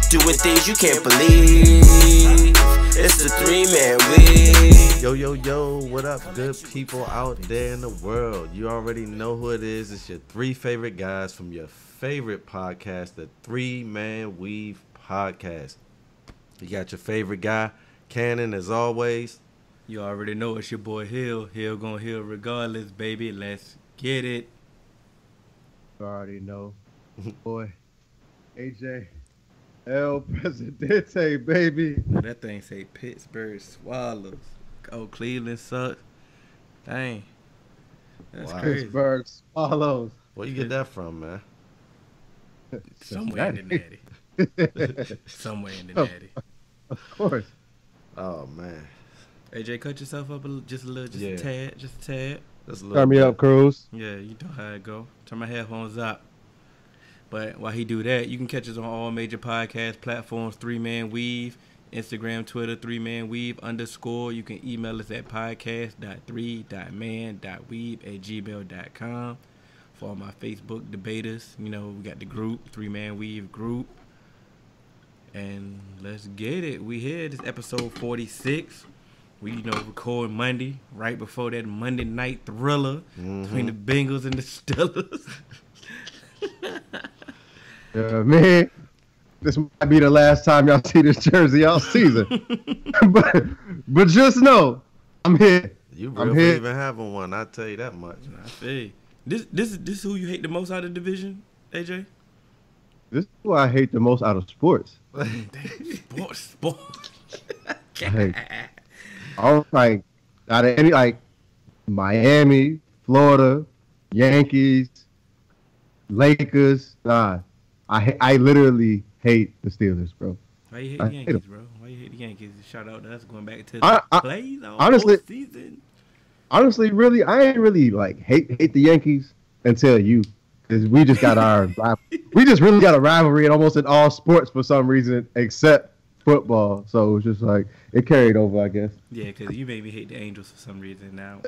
doing things you can't believe. It's the three-man weave. Yo, what up, good people out there in the world? You already know who it is. It's your three favorite guys from your favorite podcast, the Three-Man Weave Podcast. You got your favorite guy, Cannon, as always. You already know it's your boy Hill. Hill gonna heal regardless, baby. Let's get it. You already know. Boy, AJ, El Presidente, baby. That thing say Pittsburgh Swallows. Oh, Cleveland sucks. Dang. That's crazy. Pittsburgh Swallows. Where you get that from, man? Somewhere in the natty. Somewhere in the natty. Of course. Oh, man. AJ, cut yourself up just a tad. Turn me up, Cruz. Yeah, you know how it go. Turn my headphones up. But while he do that, you can catch us on all major podcast platforms, 3Man Weave, Instagram, Twitter, 3Man Weave _. You can email us at podcast.3.man.weave@gmail.com. For all my Facebook debaters, you know, we got the group, 3Man Weave group. And let's get it. We here. This episode 46. We, record Monday, right before that Monday night thriller between the Bengals and the Steelers. Yeah, man. This might be the last time y'all see this jersey all season. but just know, I'm here. You really even having one, I tell you that much. I feel you. This who you hate the most out of the division, AJ? This is who I hate the most out of sports. Sports. I was like, out of any, like, Miami, Florida, Yankees, Lakers. Nah, I literally hate the Steelers, bro. Why you hate the Yankees, bro? Why you hate the Yankees? Shout out to us going back to the plays honestly, season. Honestly, really, I ain't really like hate the Yankees until you, because we just got we just really got a rivalry in almost in all sports for some reason except football. So it's just like it carried over, I guess. Yeah, because you made me hate the Angels for some reason now.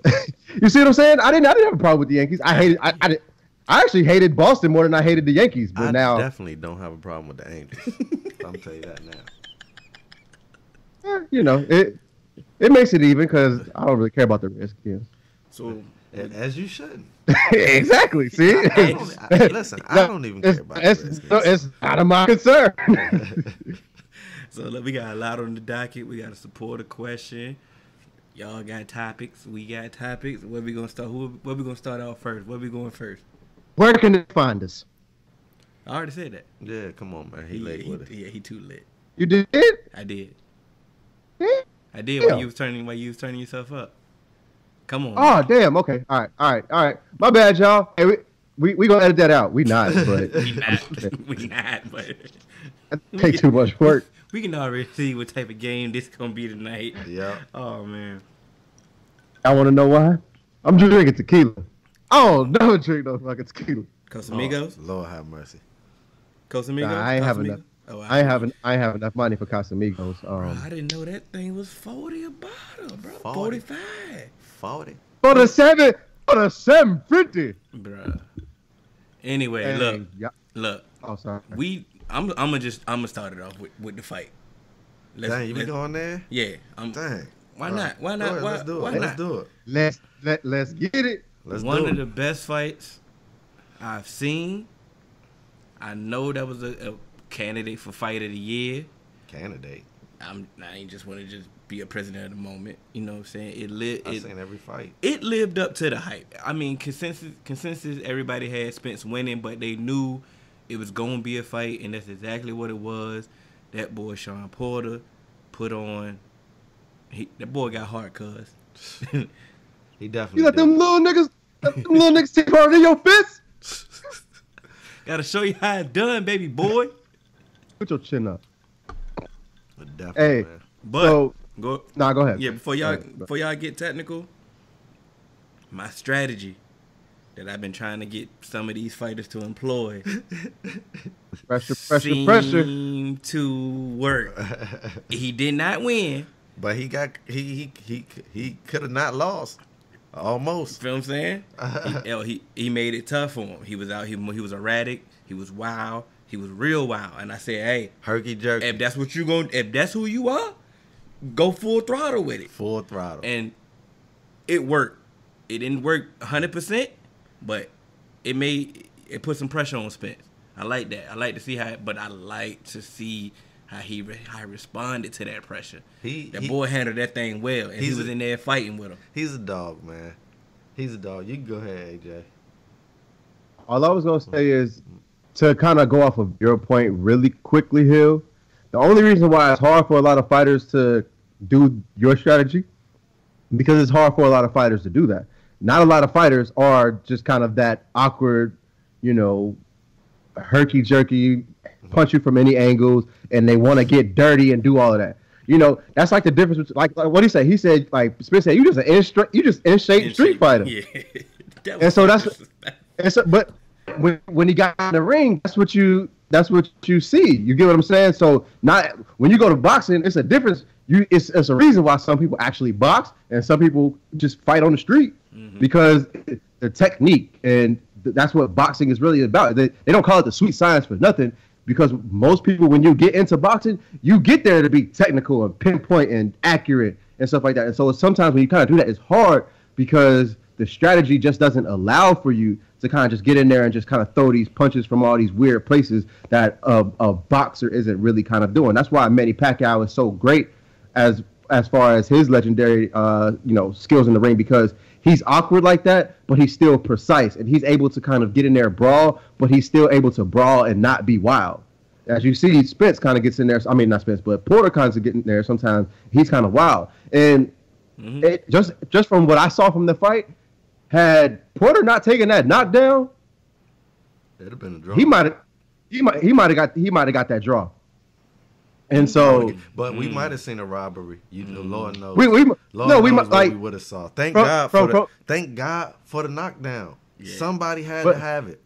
You see what I'm saying? I didn't have a problem with the Yankees. I actually hated Boston more than I hated the Yankees. But now definitely don't have a problem with the Angels. I'm tell you that now. It makes it even because I don't really care about the Redskins. So as you shouldn't. Exactly. See, listen, I don't even care about the Redskins. It's out of my concern. So look, we got a lot on the docket. We got a supporter question. Y'all got topics. We got topics. Where we gonna start? Where we gonna start out first? Where we going first? Where can they find us? I already said that. Yeah, come on, man. He late with it. Yeah, he too lit. You did? I did. Yeah. I did while you was turning yourself up. Come on. Oh, man. Damn. Okay. All right. My bad, y'all. Hey, we gonna edit that out. We not, but we not, but that take too much work. We can already see what type of game this gonna be tonight. Yeah. Oh man. I want to know why. I'm drinking tequila. Oh, never drink no fucking tequila. Casamigos. Oh, Lord have mercy. Casamigos. Nah, I ain't have enough. Oh, I ain't have enough money for Casamigos. Bro, I didn't know that thing was 40 a bottle, bro. 45. 40. For the 750. Bruh. Anyway, Hey, look. Oh, sorry. I'm gonna start it off with the fight. Dang, you be going there? Yeah. Dang. Why not? Why not? Let's do it. Why Let's do it. Let's get it. One of the best fights I've seen. I know that was a candidate for fight of the year. Candidate. I ain't just want to just be a president of the moment. You know what I'm saying? I've seen every fight. It lived up to the hype. I mean, consensus everybody had Spence winning, but they knew it was going to be a fight, and that's exactly what it was. That boy Sean Porter put on. That boy got heart, cuz. He definitely. You let them little niggas take part in your fist. Gotta show you how it's done, baby boy. Put your chin up. Definitely, Hey, man. But go ahead. Yeah, before y'all get technical, my strategy that I've been trying to get some of these fighters to employ Pressure. seemed to work. He did not win, but he could have not lost. Almost. You feel what I'm saying? He made it tough for him. He was out. He was erratic. He was wild. He was real wild, and I said, "Hey, Herky jerky. if that's who you are, go full throttle with it." Full throttle. And it worked. It didn't work 100%, but it put some pressure on Spence. I like that. I like to see how he responded to that pressure. That boy handled that thing well, and he was in there fighting with him. He's a dog, man. He's a dog. You can go ahead, AJ. All I was gonna say is to kind of go off of your point really quickly, Hill. The only reason why it's hard for a lot of fighters to do your strategy, because it's hard for a lot of fighters to do that. Not a lot of fighters are just kind of that awkward, herky jerky, punch you from any angles, and they want to get dirty and do all of that. That's like the difference between, like what he said. He said, like Spence said, you just in shape street fighter. Yeah. But when he got in the ring, that's what you see. You get what I'm saying? So not when you go to boxing, it's a difference. It's a reason why some people actually box and some people just fight on the street, because the technique, and that's what boxing is really about. They don't call it the sweet science for nothing, because most people, when you get into boxing, you get there to be technical and pinpoint and accurate and stuff like that. And so sometimes when you kind of do that, it's hard because the strategy just doesn't allow for you to kind of just get in there and just kind of throw these punches from all these weird places that a boxer isn't really kind of doing. That's why Manny Pacquiao is so great as far as his legendary skills in the ring, because he's awkward like that, but he's still precise, and he's able to kind of get in there and brawl, but he's still able to brawl and not be wild. As you see, Spence kind of gets in there. I mean, not Spence, but Porter kind of getting there. Sometimes he's kind of wild, and it, just from what I saw from the fight, had Porter not taken that knockdown, it'd have been a draw. He might have got that draw. And so, but we might have seen a robbery. Lord knows. We we would have saw. Thank God for the knockdown. Yeah. Somebody had to have it.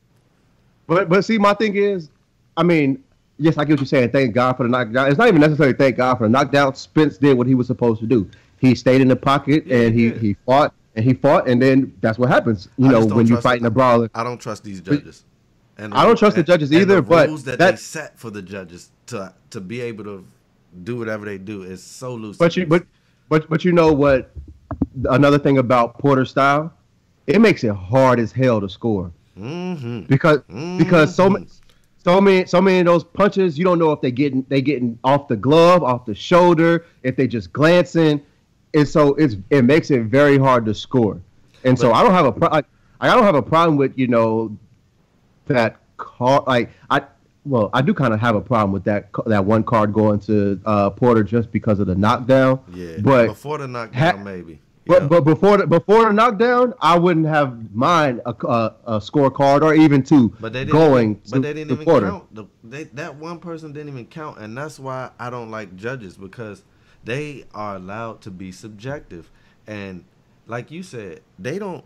But see, my thing is, I mean, yes, I get what you're saying. Thank God for the knockdown. It's not even necessarily thank God for the knockdown. Spence did what he was supposed to do. He stayed in the pocket and he fought, and then that's what happens. When you fight in a brawler. I don't trust these judges. And I don't trust the judges either. The but rules that they set for the judges to be able to do whatever they do is so loose. But you know what? Another thing about Porter's style, it makes it hard as hell to score. Because so many of those punches, you don't know if they getting off the glove, off the shoulder, if they just glancing, and so it makes it very hard to score. And so I don't have a problem with that card. I do kind of have a problem with that one card going to Porter just because of the knockdown. Yeah, but before the knockdown, maybe. But before the knockdown, I wouldn't have mind a scorecard or even two going. But they didn't even Porter. count. That one person didn't even count, and that's why I don't like judges, because they are allowed to be subjective, and like you said, they don't.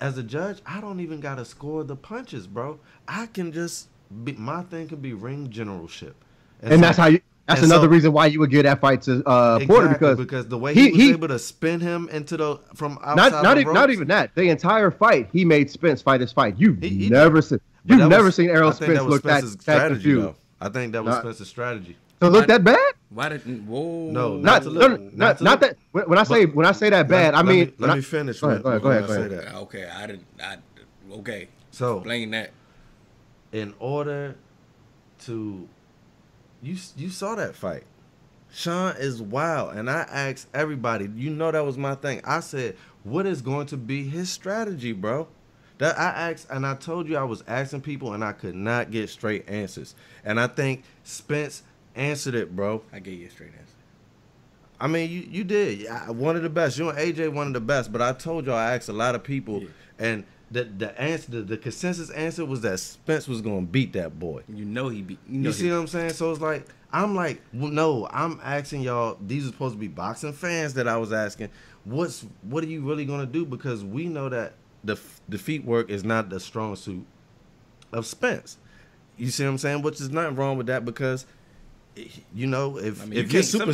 As a judge, I don't even gotta score the punches, bro. I can just my thing can be ring generalship, and that's how you. That's another reason why you would give that fight to Porter, because the way he was able to spin him into from outside the ropes. Not even that. The entire fight, he made Spence fight his fight. You've never seen Errol Spence look that confused. I think that was Spence's strategy. To look that bad? Why didn't? Whoa. No, not that. When I say that bad, I mean. Let me finish. Go ahead. Say that. Okay, okay. So explain that. In order to. You saw that fight. Sean is wild, and I asked everybody. That was my thing. I said, "What is going to be his strategy, bro?" That I asked, and I told you I was asking people, and I could not get straight answers. And I think Spence answered it, bro. I gave you a straight answer. I mean, you did. One of the best. You and AJ one of the best. But I told you I asked a lot of people, and the answer, the consensus answer was that Spence was gonna beat that boy. He beat. You see what I'm saying? So it's like I'm asking y'all. These are supposed to be boxing fans that I was asking. What are you really gonna do? Because we know that the feet work is not the strong suit of Spence. You see what I'm saying? Which is nothing wrong with that, because if you're super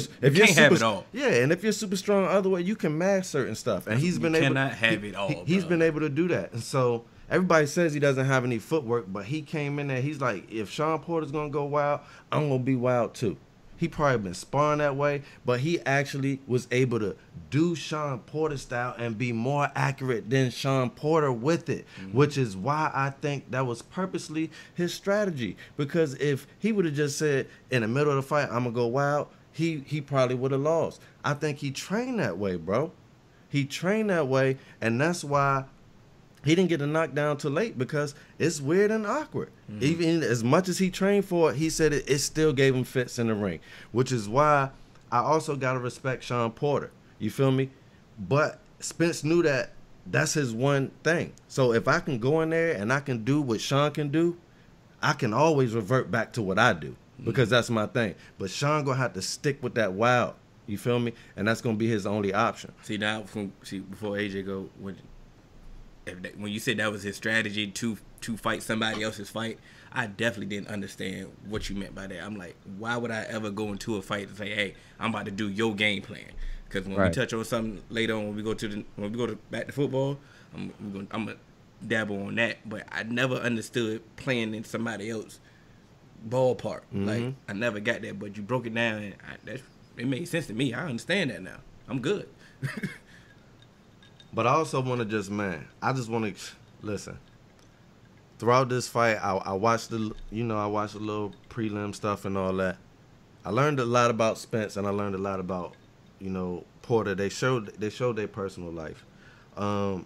strong other way, you can mask certain stuff, and he's been able. Cannot have it all. He's been able to do that, and so everybody says he doesn't have any footwork, but he came in there. He's like, if Sean Porter's gonna go wild, I'm gonna be wild too. He probably been sparring that way, but he actually was able to do Sean Porter style and be more accurate than Sean Porter with it, which is why I think that was purposely his strategy. Because if he would have just said in the middle of the fight, I'm gonna go wild, he probably would have lost. I think he trained that way, bro. He trained that way, and that's why he didn't get a knockdown till late, because it's weird and awkward. Even as much as he trained for it, he said it still gave him fits in the ring, which is why I also got to respect Sean Porter. You feel me? But Spence knew that that's his one thing. So if I can go in there and I can do what Sean can do, I can always revert back to what I do, because that's my thing. But Sean going to have to stick with that wild. You feel me? And that's going to be his only option. See, now, before AJ go, when you said that was his strategy to fight somebody else's fight, I definitely didn't understand what you meant by that. I'm like, why would I ever go into a fight and say, "Hey, I'm about to do your game plan"? Because when we touch on something later on, when we go back to football, I'm gonna dabble on that. But I never understood playing in somebody else's ballpark. Like, I never got that. But you broke it down, and it made sense to me. I understand that now. I'm good. But I also want to I just want to listen. Throughout this fight, I watched the little prelim stuff and all that. I learned a lot about Spence, and I learned a lot about, Porter. They showed their personal life, and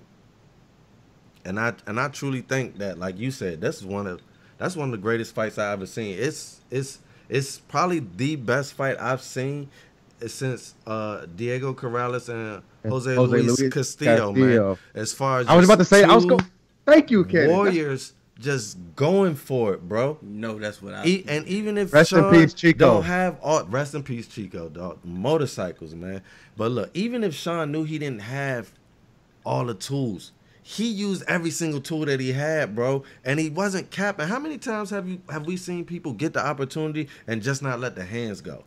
I truly think that, like you said, that's one of the greatest fights I ever seen. It's probably the best fight I've seen since Diego Corrales and Jose Luis Castillo, man. As far as I was about to say, thank you, Kenny. Warriors just going for it, bro. No, that's what and even if rest Sean in peace, Chico. don't have all, rest in peace, Chico, dog. Motorcycles, man. But look, even if Sean knew he didn't have all the tools, he used every single tool that he had, bro, and he wasn't capping. How many times have we seen people get the opportunity and just not let the hands go?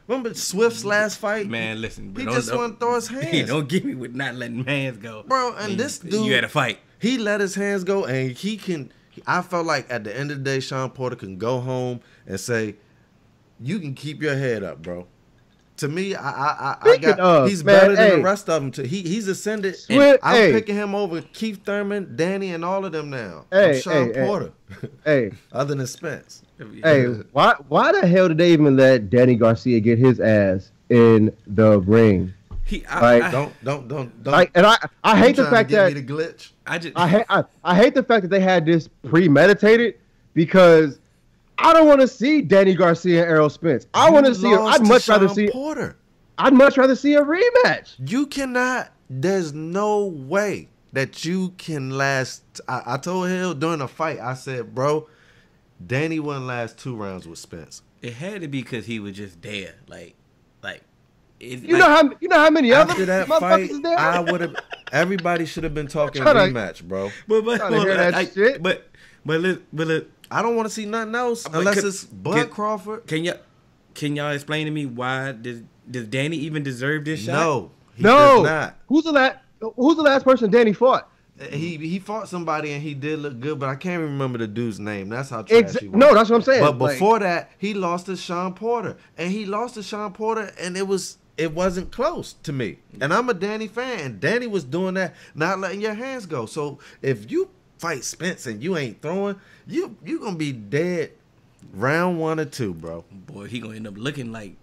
Remember Swift's last fight? Man, listen, he just want to throw his hands. Don't get me with not letting hands go, bro. And this dude, you had a fight. He let his hands go, and he can. I felt like at the end of the day, Sean Porter can go home and say, "You can keep your head up, bro." To me, he's better than the rest of them. He's ascended. I'm picking him over Keith Thurman, Danny, and all of them now. Sean Porter. Other than Spence. Hey, why the hell did they even let Danny Garcia get his ass in the ring? Don't. Like, and I hate the fact that me the glitch. I hate the fact that they had this premeditated, because I don't want to see Danny Garcia and Errol Spence. I'd much rather see Porter. I'd much rather see a rematch. You cannot. There's no way that you can last. I told Hill during the fight, I said, bro, Danny wouldn't last 2 rounds with Spence. It had to be because he was just there. You know how many other after that motherfuckers fight, is there? I would have. Everybody should have been talking rematch, bro. But I don't want to see nothing else unless it's Bud Crawford. Can y'all explain to me why does Danny even deserve this shot? No, he does not. Who's the last person Danny fought? He fought somebody and he did look good, but I can't remember the dude's name. That's how trash he was. No, that's what I'm saying. But before that, he lost to Sean Porter, and it wasn't close to me. And I'm a Danny fan, and Danny was doing that, not letting your hands go. So if you fight Spence and you ain't throwing, you gonna be dead round 1 or 2, bro. Boy, he gonna end up looking like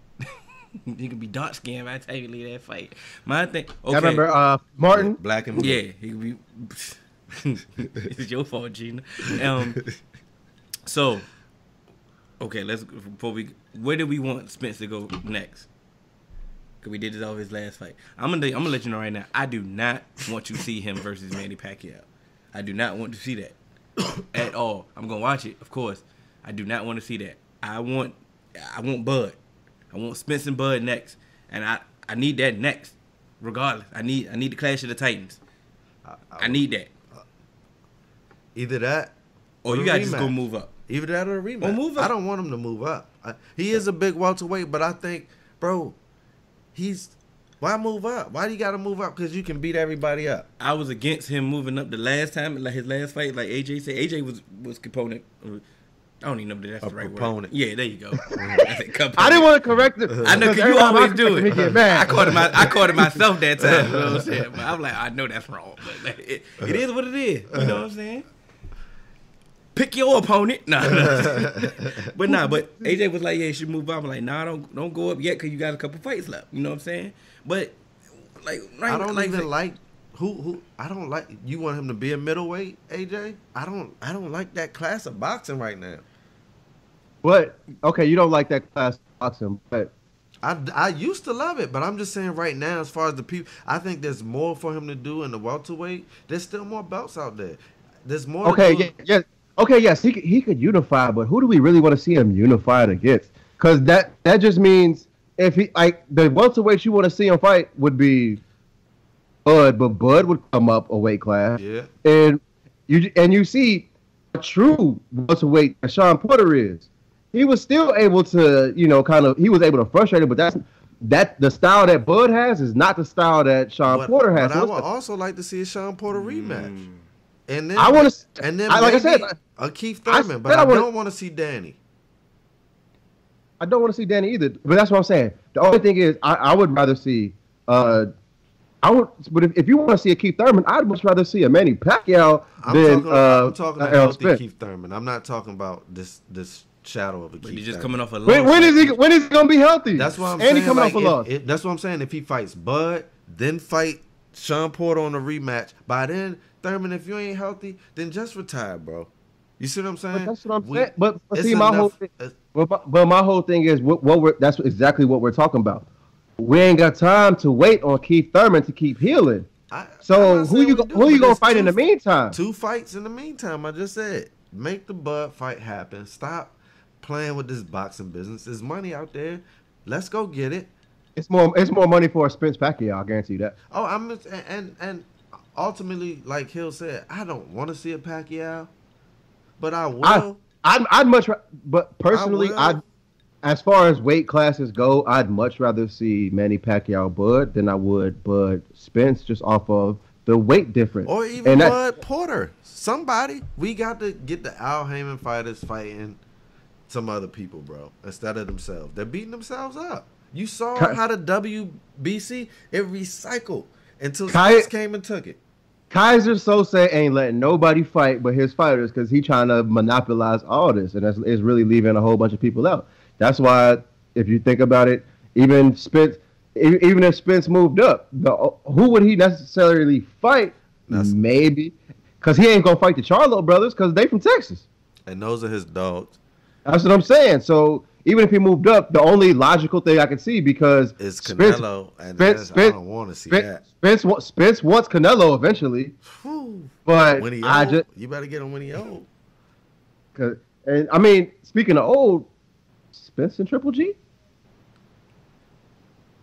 he could be dark skinned by the time you leave that fight. My thing, okay. I remember Martin, black and blue. Yeah, he could be. It's your fault, Gina. So, okay, where do we want Spence to go next? Cause we did this off his last fight. I'm gonna let you know right now. I do not want to see him versus Manny Pacquiao. I do not want to see that at all. I'm gonna watch it, of course. I do not want to see that. I want Bud. I want Spence and Bud next, and I need that next, regardless. I need the Clash of the Titans. I need that. Either that, or you gotta just go move up. Either that or a rematch. Or move up. I don't want him to move up. He is a big welterweight, but I think, bro, Why move up? Why do you got to move up? Because you can beat everybody up. I was against him moving up the last time, like his last fight. Like AJ said, AJ was component. I don't even know if that's the right proponent. word. Yeah, there you go. I didn't want to correct it. I know, 'cause you always do Me it. get mad. I caught it myself that time. You know what I'm saying? But I'm like, I know that's wrong. But like, it is what it is. You know what I'm saying? Pick your opponent. Nah. But AJ was like, yeah, you should move up. I'm like, nah, don't go up yet because you got a couple fights left. You know what I'm saying? But like, right, I don't even like who I don't like. You want him to be a middleweight, AJ? I don't like that class of boxing right now. But okay, you don't like that class of boxing, but I used to love it, but I'm just saying right now, as far as the people, I think there's more for him to do in the welterweight. There's still more belts out there. There's more. Okay, yeah. Okay, yes, he could unify, but who do we really want to see him unified against? Because that just means if he like the welterweight you want to see him fight would be Bud, but Bud would come up a weight class. Yeah. And you see a true welterweight that Sean Porter is. He was still able to, he was able to frustrate him, but the style that Bud has is not the style that Sean Porter has. But I would also like to see a Sean Porter rematch. And then like I said, a Keith Thurman, but I don't want to see Danny. I don't want to see Danny either, but that's what I'm saying. The only thing is, I would rather see, but if you want to see a Keith Thurman, I'd much rather see a Manny Pacquiao than I'm talking about healthy Spence. Keith Thurman. I'm not talking about this shadow of a Keith. He's just Thurman. coming off a loss. When is he gonna be healthy? That's what I'm saying. saying. And he coming like, off a loss. That's what I'm saying. If he fights Bud, then fight Sean Porter on a rematch, by then Thurman, if you ain't healthy, then just retire, bro. You see what I'm saying? But that's what I'm saying. But see, my my whole thing is that's exactly what we're talking about. We ain't got time to wait on Keith Thurman to keep healing. Who you gonna fight in the meantime? 2 fights in the meantime. I just said, make the Bud fight happen. Stop playing with this boxing business. There's money out there. Let's go get it. It's more money for a Spence Pacquiao. I guarantee you that. Oh, and ultimately, like Hill said, I don't want to see a Pacquiao, but I will. I'd much, but personally, as far as weight classes go, I'd much rather see Manny Pacquiao Bud than I would Bud Spence, just off of the weight difference. Or even Bud Porter. Somebody. We got to get the Al Heyman fighters fighting some other people, bro, instead of themselves. They're beating themselves up. You saw how the WBC, it recycled until Spence came and took it. Kaiser Sose ain't letting nobody fight but his fighters because he's trying to monopolize all this, and it's really leaving a whole bunch of people out. That's why, if you think about it, even if Spence moved up, who would he necessarily fight? Maybe because he ain't gonna fight the Charlo brothers because they from Texas, and those are his dogs. That's what I'm saying. So even if he moved up, the only logical thing I can see because it's Canelo, Spence, I don't want to see that. Spence wants Canelo eventually, but when he old, you better get him when he old. And I mean, speaking of old, Spence and Triple G.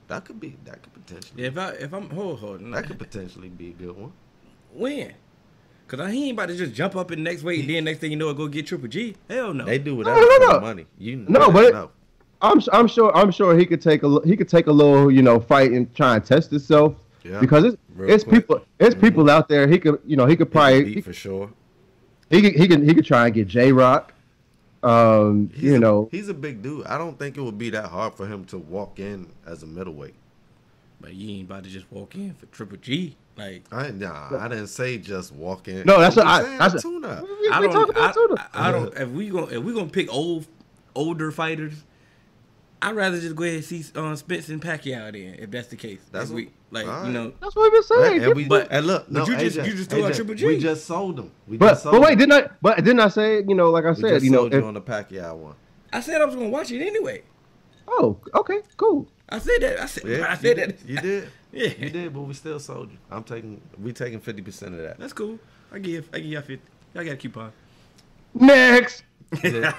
That could potentially. Yeah, if I'm hold on, that could potentially be a good one. When? Cause he ain't about to just jump up in the next weight, and then next thing you know, go get Triple G. Hell no. They do whatever for the money. I'm sure he could take a little fight and try and test himself because it's people out there. He could probably beat for sure. He could try and get J-Rock. He's a big dude. I don't think it would be that hard for him to walk in as a middleweight. But you ain't about to just walk in for Triple G. Like I didn't say just walk in. No, that's what that's a tune-up. I don't. If we gonna pick older fighters, I'd rather just go ahead and see Spence and Pacquiao then, if that's the case. That's right. That's what we've been saying. And look, you just threw out Triple G. We just sold him. But didn't I say like I said, sold you on the Pacquiao one. I said I was gonna watch it anyway. Oh, okay, cool. I said that. I said that. You did. Yeah, you did, but we still sold you. We taking 50% of that. That's cool. I give y'all 50. Y'all got a coupon. Next. Yeah.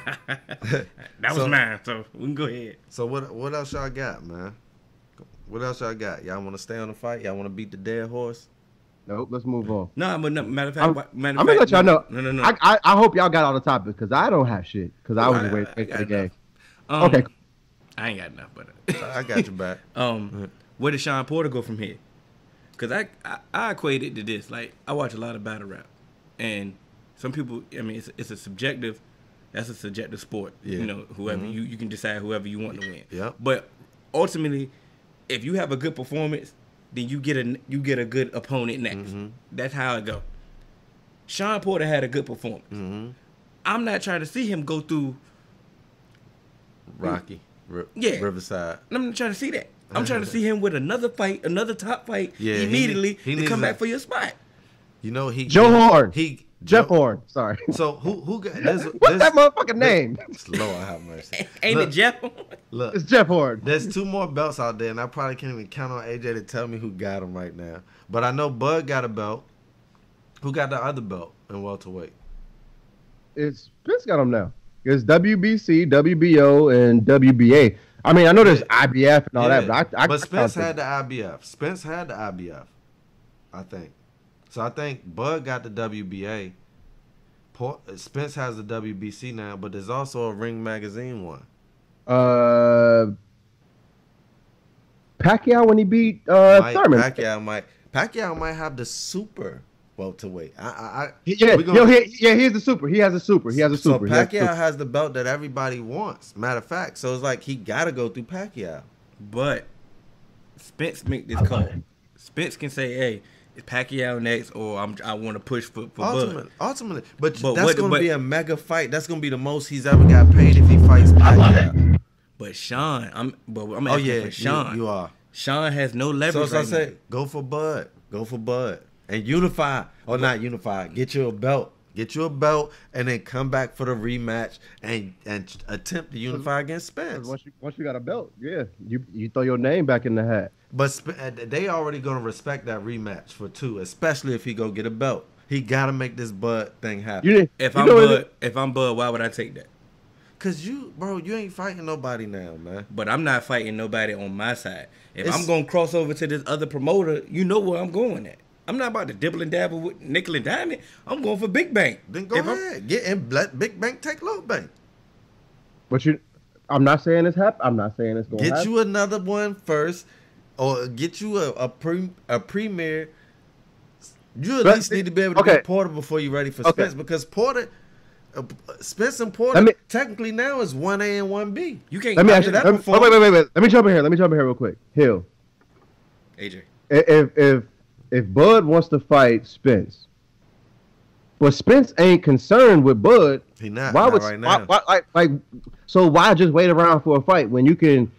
That was mine, so we can go ahead. So what else y'all got, man? What else y'all got? Y'all want to stay on the fight? Y'all want to beat the dead horse? Nope. Let's move on. No, but matter of fact, I'm gonna let y'all know. No. I hope y'all got all the topics because I don't have shit because I was waiting for the game. Okay. I ain't got enough, but I got you back. where does Sean Porter go from here? Because I equate it to this. Like, I watch a lot of battle rap. And some people, I mean, it's a subjective, that's a subjective sport. Yeah. You know, whoever, you can decide whoever you want to win. Yep. But ultimately, if you have a good performance, then you get a good opponent next. That's how it go. Sean Porter had a good performance. I'm not trying to see him go through Rocky. Yeah. Riverside. I'm not trying to see that. I'm trying to see him with another fight, another top fight, immediately he to come needs back for your spot. You know, Joe Horn. Jeff Joe- Horn. Sorry. So who got What's that motherfucking name? Lord have mercy. Ain't Look, it Jeff? Look, It's Jeff Horn. there's 2 more belts out there, and I probably can't even count on AJ to tell me who got them right now. But I know Bud got a belt. Who got the other belt in welterweight? It's Spence got them now. It's WBC, WBO, and WBA. I mean, I know there's IBF and all that, but but Spence had the IBF. Spence had the IBF, I think. So I think Bud got the WBA. Spence has the WBC now, but there's also a Ring Magazine one. Pacquiao when he beat Thurman. Pacquiao might have the super welterweight. He has the super. He has a super. So Pacquiao has the belt that everybody wants. Matter of fact, so it's like he got to go through Pacquiao. But Spence make this call. Spence can say, "Hey, it's Pacquiao next," or I want to push for Bud. Ultimately, but that's going to be a mega fight. That's going to be the most he's ever got paid if he fights Pacquiao. But Sean, I'm asking for Sean. You are. Sean has no leverage. So I say, go for Bud. Go for Bud. And unify, or not unify, get you a belt, and then come back for the rematch and attempt to unify against Spence. Once you got a belt, yeah, you throw your name back in the hat. But they already gonna respect that rematch for 2, especially if he go get a belt. He gotta make this Bud thing happen. If I'm Bud, why would I take that? Cause you ain't fighting nobody now, man. But I'm not fighting nobody on my side. If I'm gonna cross over to this other promoter, you know where I'm going at. I'm not about to dibble and dabble with nickel and diamond. I'm going for Big Bank. Then go ahead. Get in, let Big Bank take Low Bank. But I'm not saying it's happen. I'm not saying it's going to happen. Get you another one first, or get you a premier. You at least need to be able to get Porter before you're ready for Spence, because Porter, Spence and Porter technically now is 1A and 1B. You can't. Let me ask you that. Wait. Let me jump in here real quick. Hill. AJ. If Bud wants to fight Spence, but Spence ain't concerned with Bud, he not right now. So why just wait around for a fight when you can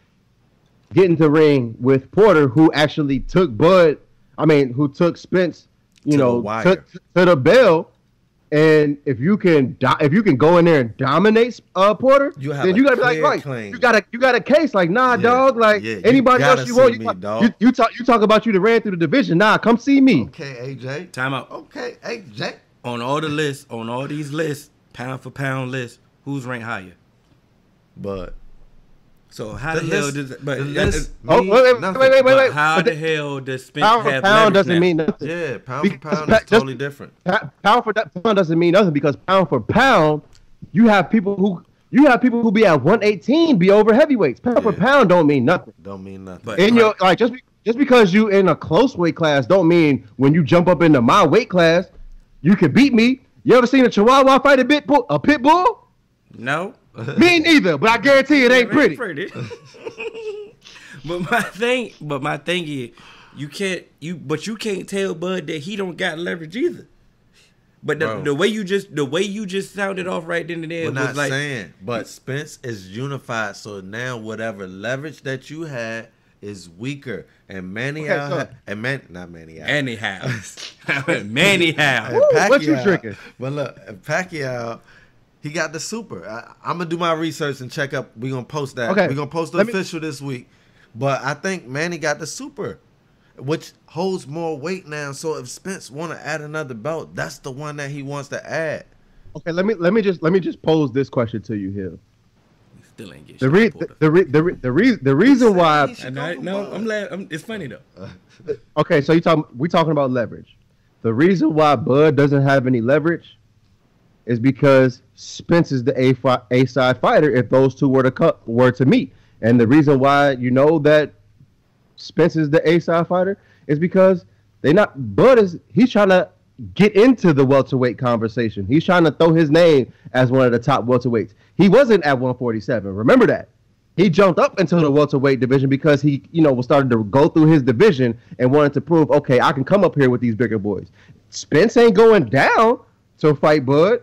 get into the ring with Porter, who actually took who took Spence, to the bell, and if you can go in there and dominate Porter, then you gotta be like, right, you got a case, like, nah, dog, like anybody else you want, you talk about you that ran through the division, nah, come see me. Okay, AJ. Time out. Okay, AJ. On all the lists, on all these lists, pound for pound lists, who's ranked higher? Bud. So how the hell does wait. How the hell does Spence pound have for pound doesn't now? mean nothing. Yeah, pound for pound is totally different. Pound for pound doesn't mean nothing, because pound for pound, you have people who be at 118 be over heavyweights. Pound for pound don't mean nothing. But in your just because you in a close weight class don't mean when you jump up into my weight class you can beat me. You ever seen a Chihuahua fight a pit bull? No. Me neither, but I guarantee it ain't pretty. But my thing is, you can't tell Bud that he don't got leverage either. But the way you just sounded off right then and there was not like saying. But Spence is unified, so now whatever leverage that you had is weaker, and Manny Okay, anyhow. What you drinking? But look, Pacquiao, he got the super. I'm gonna do my research and check up. We're gonna post that. Okay. We're gonna post the official this week. But I think Manny got the super, which holds more weight now. So if Spence want to add another belt, that's the one that he wants to add. Okay, let me just pose this question to you, Hill. Still ain't get the reason why. It's funny though. Okay, so we talking about leverage. The reason why Bud doesn't have any leverage is because Spence is the A-side fighter if those two were to meet. And the reason why you know that Spence is the A-side fighter is because he's trying to get into the welterweight conversation. He's trying to throw his name as one of the top welterweights. He wasn't at 147. Remember that. He jumped up into the welterweight division because he, was starting to go through his division and wanted to prove, okay, I can come up here with these bigger boys. Spence ain't going down to fight Bud.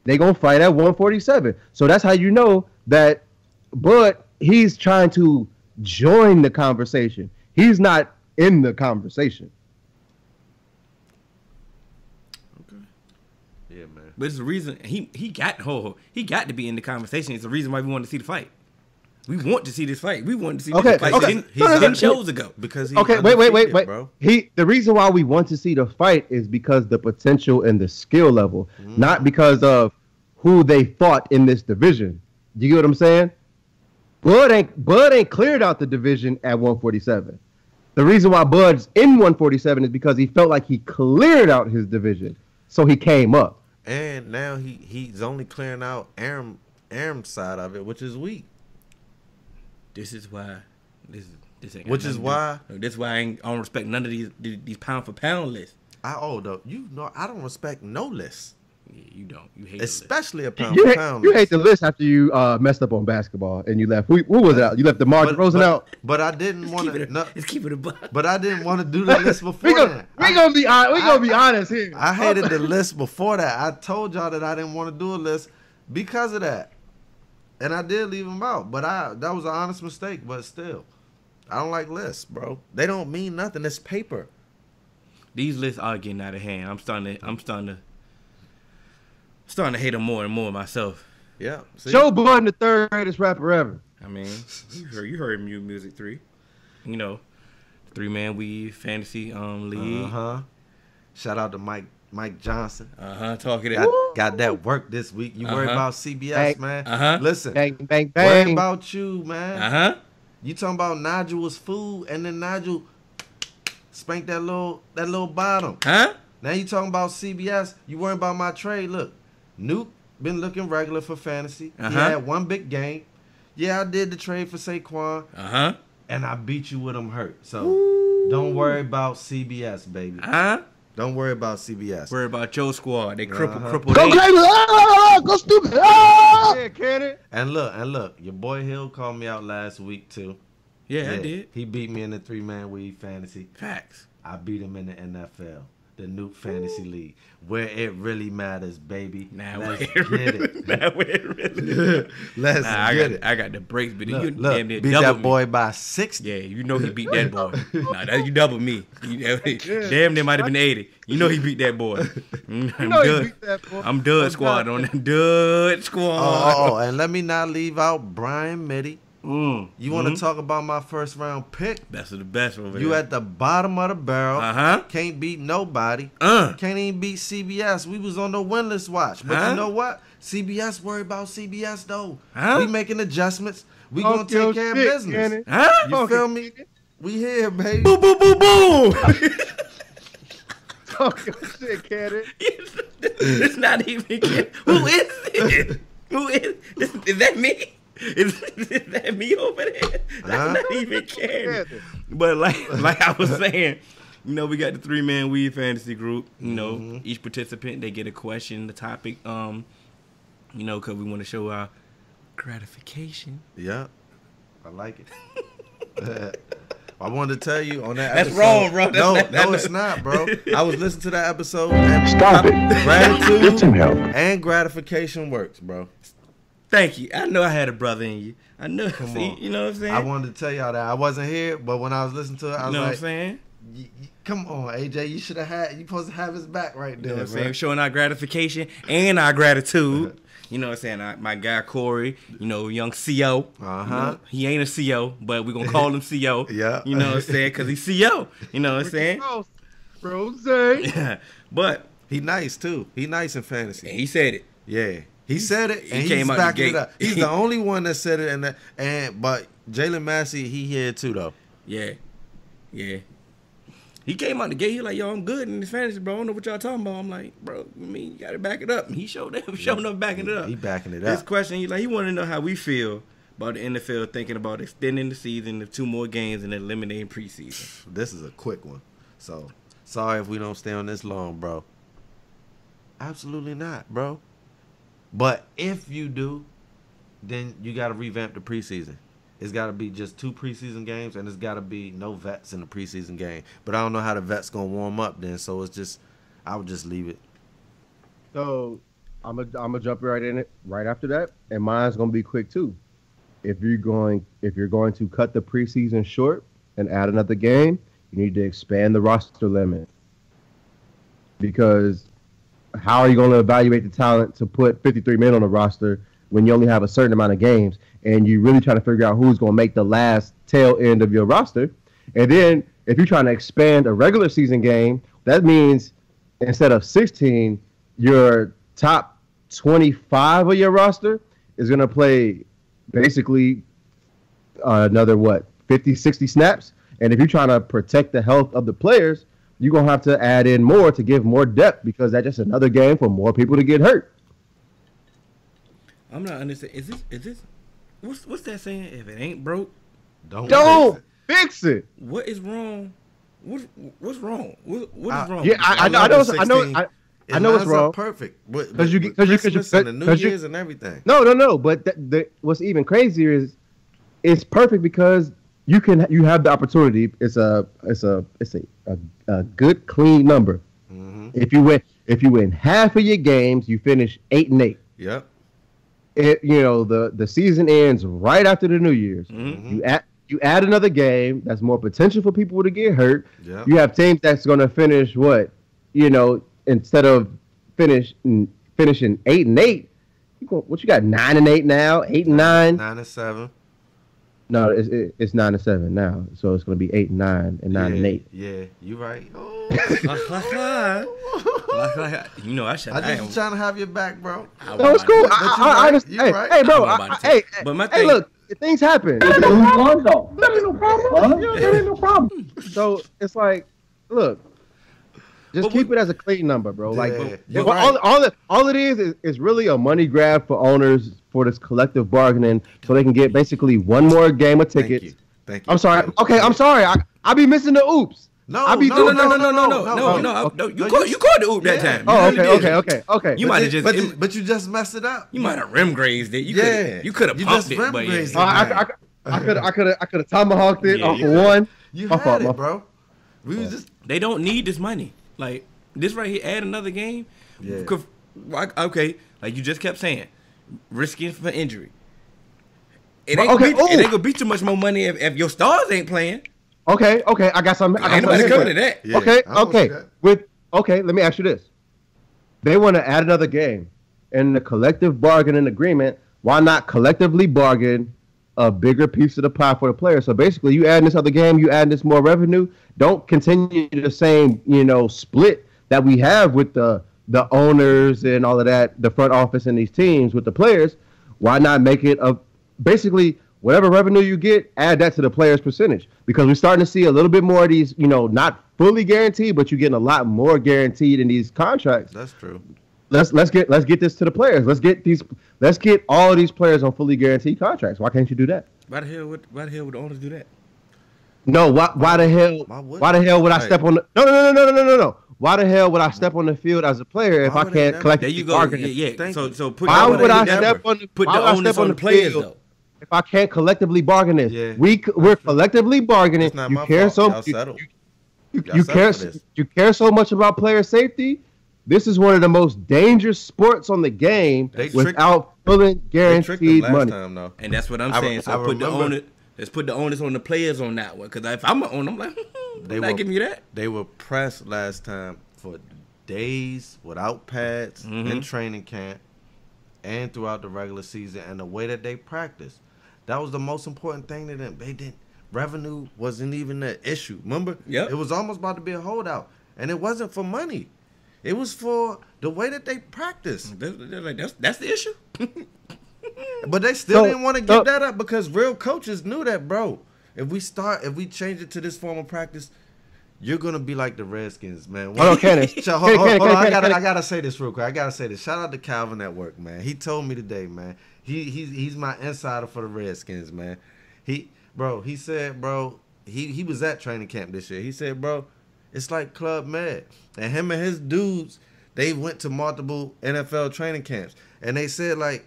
They gonna fight at 147. So that's how you know that Bud, he's trying to join the conversation. He's not in the conversation. Okay. Yeah, man. But it's the reason he got to be in the conversation. It's the reason why we want to see the fight. We want to see this fight. We wanted to see this fight 10 shows ago. Because wait. Bro. The reason why we want to see the fight is because the potential and the skill level, not because of who they fought in this division. You get what I'm saying? Bud ain't cleared out the division at 147. The reason why Bud's in 147 is because he felt like he cleared out his division, so he came up. And now he's only clearing out Aram's side of it, which is weak. This is why. This ain't. Which is why. This is why I don't respect none of these pound for pound lists. I don't respect no list. Yeah, you don't. You hate especially a pound for pound. You hate the list after you messed up on basketball and you left. Who was it out? You left DeMar DeRozan out. But I didn't want to. Let's keep it a buck. But I didn't want to do the list before that. We gonna be honest here. I hated the list before that. I told y'all that I didn't want to do a list because of that, and I did leave them out. But that was an honest mistake. But still, I don't like lists, bro. They don't mean nothing. It's paper. These lists are getting out of hand. I'm starting to hate them more and more myself. Yeah. See? Joe Budden, the third greatest rapper ever. I mean, you heard Music 3. You know, 3-man weave fantasy league. Shout out to Mike Johnson. Talking that. Got that work this week. You worry about CBS, man. Listen, bang. Worry about you, man. You talking about Nigel was food, and then Nigel spanked that little bottom. Now you talking about CBS. You worry about my trade. Look. Nuke been looking regular for fantasy. He had one big game. Yeah, I did the trade for Saquon. And I beat you with him hurt. So don't worry about CBS, baby. Don't worry about CBS. Worry about your squad. They crippled. Go crazy! Go stupid! Yeah, Cannon. And look, your boy Hill called me out last week too. Yeah, I did. He beat me in the 3-man weave fantasy. Facts. I beat him in the NFL. The Nuke Fantasy League, where it really matters, baby. Let's get it. Now where it really Let's get it. I got the breaks, but you look, damn near beat double that boy me. by 60. Yeah, you know he beat that boy. You double me. Damn, there might have been 80. You know he beat that boy. I'm Dud Squad on that Dud Squad. Oh, and let me not leave out Brian Mitty. You want to talk about my first round pick? Best of the best over there. You at the bottom of the barrel. Can't beat nobody. Can't even beat CBS. We was on the winless watch. But you know what? CBS worry about CBS though. We making adjustments. We gonna take care of business. You feel me? We here, baby. Boom, boom, boom, boom. Talk your shit, Cannon. It's not even Cannon. Who is it? Who is that me? Is that me over there? That's not even Cannon. But like I was saying, you know, we got the 3-man weave fantasy group. You know, each participant, they get a question, the topic. You know, because we want to show our gratification. Yeah, I like it. I wanted to tell you on that That's episode. wrong, bro. No, it's not, bro. I was listening to that episode. Stop it. Gratitude Get some help. and gratification works, bro. Thank you. I know I had a brother in you. I know. Come See, on. you know what I'm saying? I wanted to tell y'all that I wasn't here, but when I was listening to it, I was you know like, what I'm saying? Come on, AJ, you supposed to have his back right You there, know what I'm man. saying? Showing our gratification and our gratitude. You know what I'm saying? My guy Corey, you know, young CO. You know, he ain't a CO, but we're going to call him CO. Yeah. You know what I'm saying? Because he's CO. You know what I'm saying? Rose. Yeah. But He nice, too. He nice in fantasy. he said it. Yeah. He said it, and He came he's out the backing gate. it up. He's the only one that said it, but Jalen Massey, he here, too, though. Yeah. Yeah. He came out the gate. He like, yo, I'm good in this fantasy, bro. I don't know what y'all talking about. I'm like, bro, I mean, you got to back it up. And he showed up backing it up. He backing it His up. question, he wanted to know how we feel about the NFL thinking about extending the season to 2 more games and eliminating preseason? This is a quick one. So, sorry if we don't stay on this long, bro. Absolutely not, bro. But if you do, then you got to revamp the preseason. It's got to be just 2 preseason games, and it's got to be no vets in the preseason game. But I don't know how the vets going to warm up then, so it's just, I would just leave it. So I'm gonna jump right in it right after that, and mine's gonna be quick too. If you're going to cut the preseason short and add another game, you need to expand the roster limit. Because how are you going to evaluate the talent to put 53 men on the roster when you only have a certain amount of games, and you really trying to figure out who's going to make the last tail end of your roster? And then if you're trying to expand a regular season game, that means instead of 16, your top 25 of your roster is going to play basically another 50, 60 snaps. And if you're trying to protect the health of the players, you're going to have to add in more to give more depth, because that's just another game for more people to get hurt. I'm not understanding. Is this what's that saying? If it ain't broke, don't fix it. What is wrong? What's wrong? What is wrong? Yeah, I know it's wrong. Perfect. Because you the New Year's and everything. No. But what's even crazier is it's perfect because you have the opportunity. It's a good clean number. Mm-hmm. If you win half of your games, you finish 8-8. Yep. The season ends right after the New Year's. Mm-hmm. You add another game. That's more potential for people to get hurt. Yep. You have teams that's going to finish instead of finishing 8-8. You got 9-8 now, 8-9, 9-7. No, it's 9-7 now, so it's going to be 8-9 and 9-8. Yeah, you right. Oh. I should. I just trying to have your back, bro. No, it's cool. I understand. Hey, bro. Hey, look, things happen. That ain't no problem. So it's like, look, just keep it as a clean number, bro. All it is really a money grab for owners for this collective bargaining, so they can get basically one more game of tickets. Thank you. I'm sorry. Okay, I'm sorry. I be missing the oops. No. You called the oop that time. Oh, okay. You might have just, but you just messed it up. You might have rim grazed it. You could have pumped it, but I could have tomahawked it off of one. You had it, bro. They don't need this money. Like this right here, add another game. Yeah. Okay, like you just kept saying, risking for injury. It ain't gonna be too much more money if your stars ain't playing. Okay, I got something. Ain't nobody coming to that. Yeah, okay. Let me ask you this: they want to add another game in the collective bargaining agreement. Why not collectively bargain a bigger piece of the pie for the player? So basically, you add this other game, you add this more revenue. Don't continue the same, split that we have with the owners and all of that, the front office and these teams with the players. Why not make it basically whatever revenue you get, add that to the players' percentage? Because we're starting to see a little bit more of these, not fully guaranteed, but you're getting a lot more guaranteed in these contracts. That's true. Let's get this to the players. Let's get all of these players on fully guaranteed contracts. Why can't you do that? Why the hell would the owners do that? No, why the hell would I step on the No. Why the hell would I step on the field as a player if I can't collectively bargain? Yeah. So put why would I step on the onus on the players though? If I can't collectively bargain this, yeah, we're collectively bargaining. It's not my fault. You care so much about player safety. This is one of the most dangerous sports on the game without fully guaranteed money. And that's what I'm saying. So let's put the onus on the players on that one. Because if I'm an owner, I'm like, they're not giving you that. They were pressed last time for days without pads in training camp and throughout the regular season, and the way that they practiced. That was the most important thing to them. They didn't. Revenue wasn't even an issue. Remember? Yep. It was almost about to be a holdout, and it wasn't for money. It was for the way that they practiced. They're like, that's the issue. But they still didn't want to give that up because real coaches knew that, bro. If we change it to this form of practice, you're gonna be like the Redskins, man. Hold on, Candace. Hold on. I gotta say this real quick. I gotta say this. Shout out to Calvin at work, man. He told me today, man. He's my insider for the Redskins, man. He said, bro, he was at training camp this year. He said, bro, it's like Club Med. And him and his dudes, they went to multiple NFL training camps. And they said, like,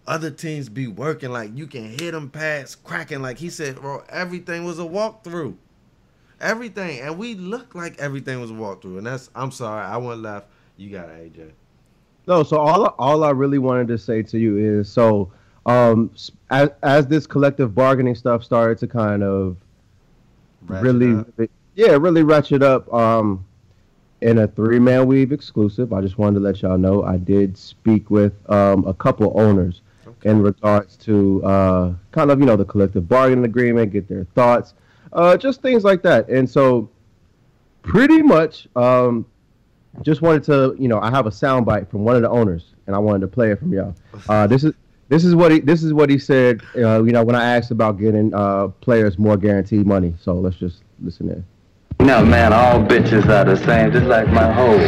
other teams be working, like, you can hit them past cracking. Like, he said, bro, everything was a walkthrough. Everything. And we looked like everything was a walkthrough. And I'm sorry, I went left. You got it, AJ. No, so all I really wanted to say to you is, so as this collective bargaining stuff started to kind of really ratchet up in a 3-man weave exclusive, I just wanted to let y'all know I did speak with a couple owners in regards to kind of, the collective bargaining agreement, get their thoughts, just things like that. And so pretty much just wanted to, I have a soundbite from one of the owners, and I wanted to play it from y'all. This is what he said. When I asked about getting players more guaranteed money. So let's just listen in. Man, all bitches are the same, just like my hoes,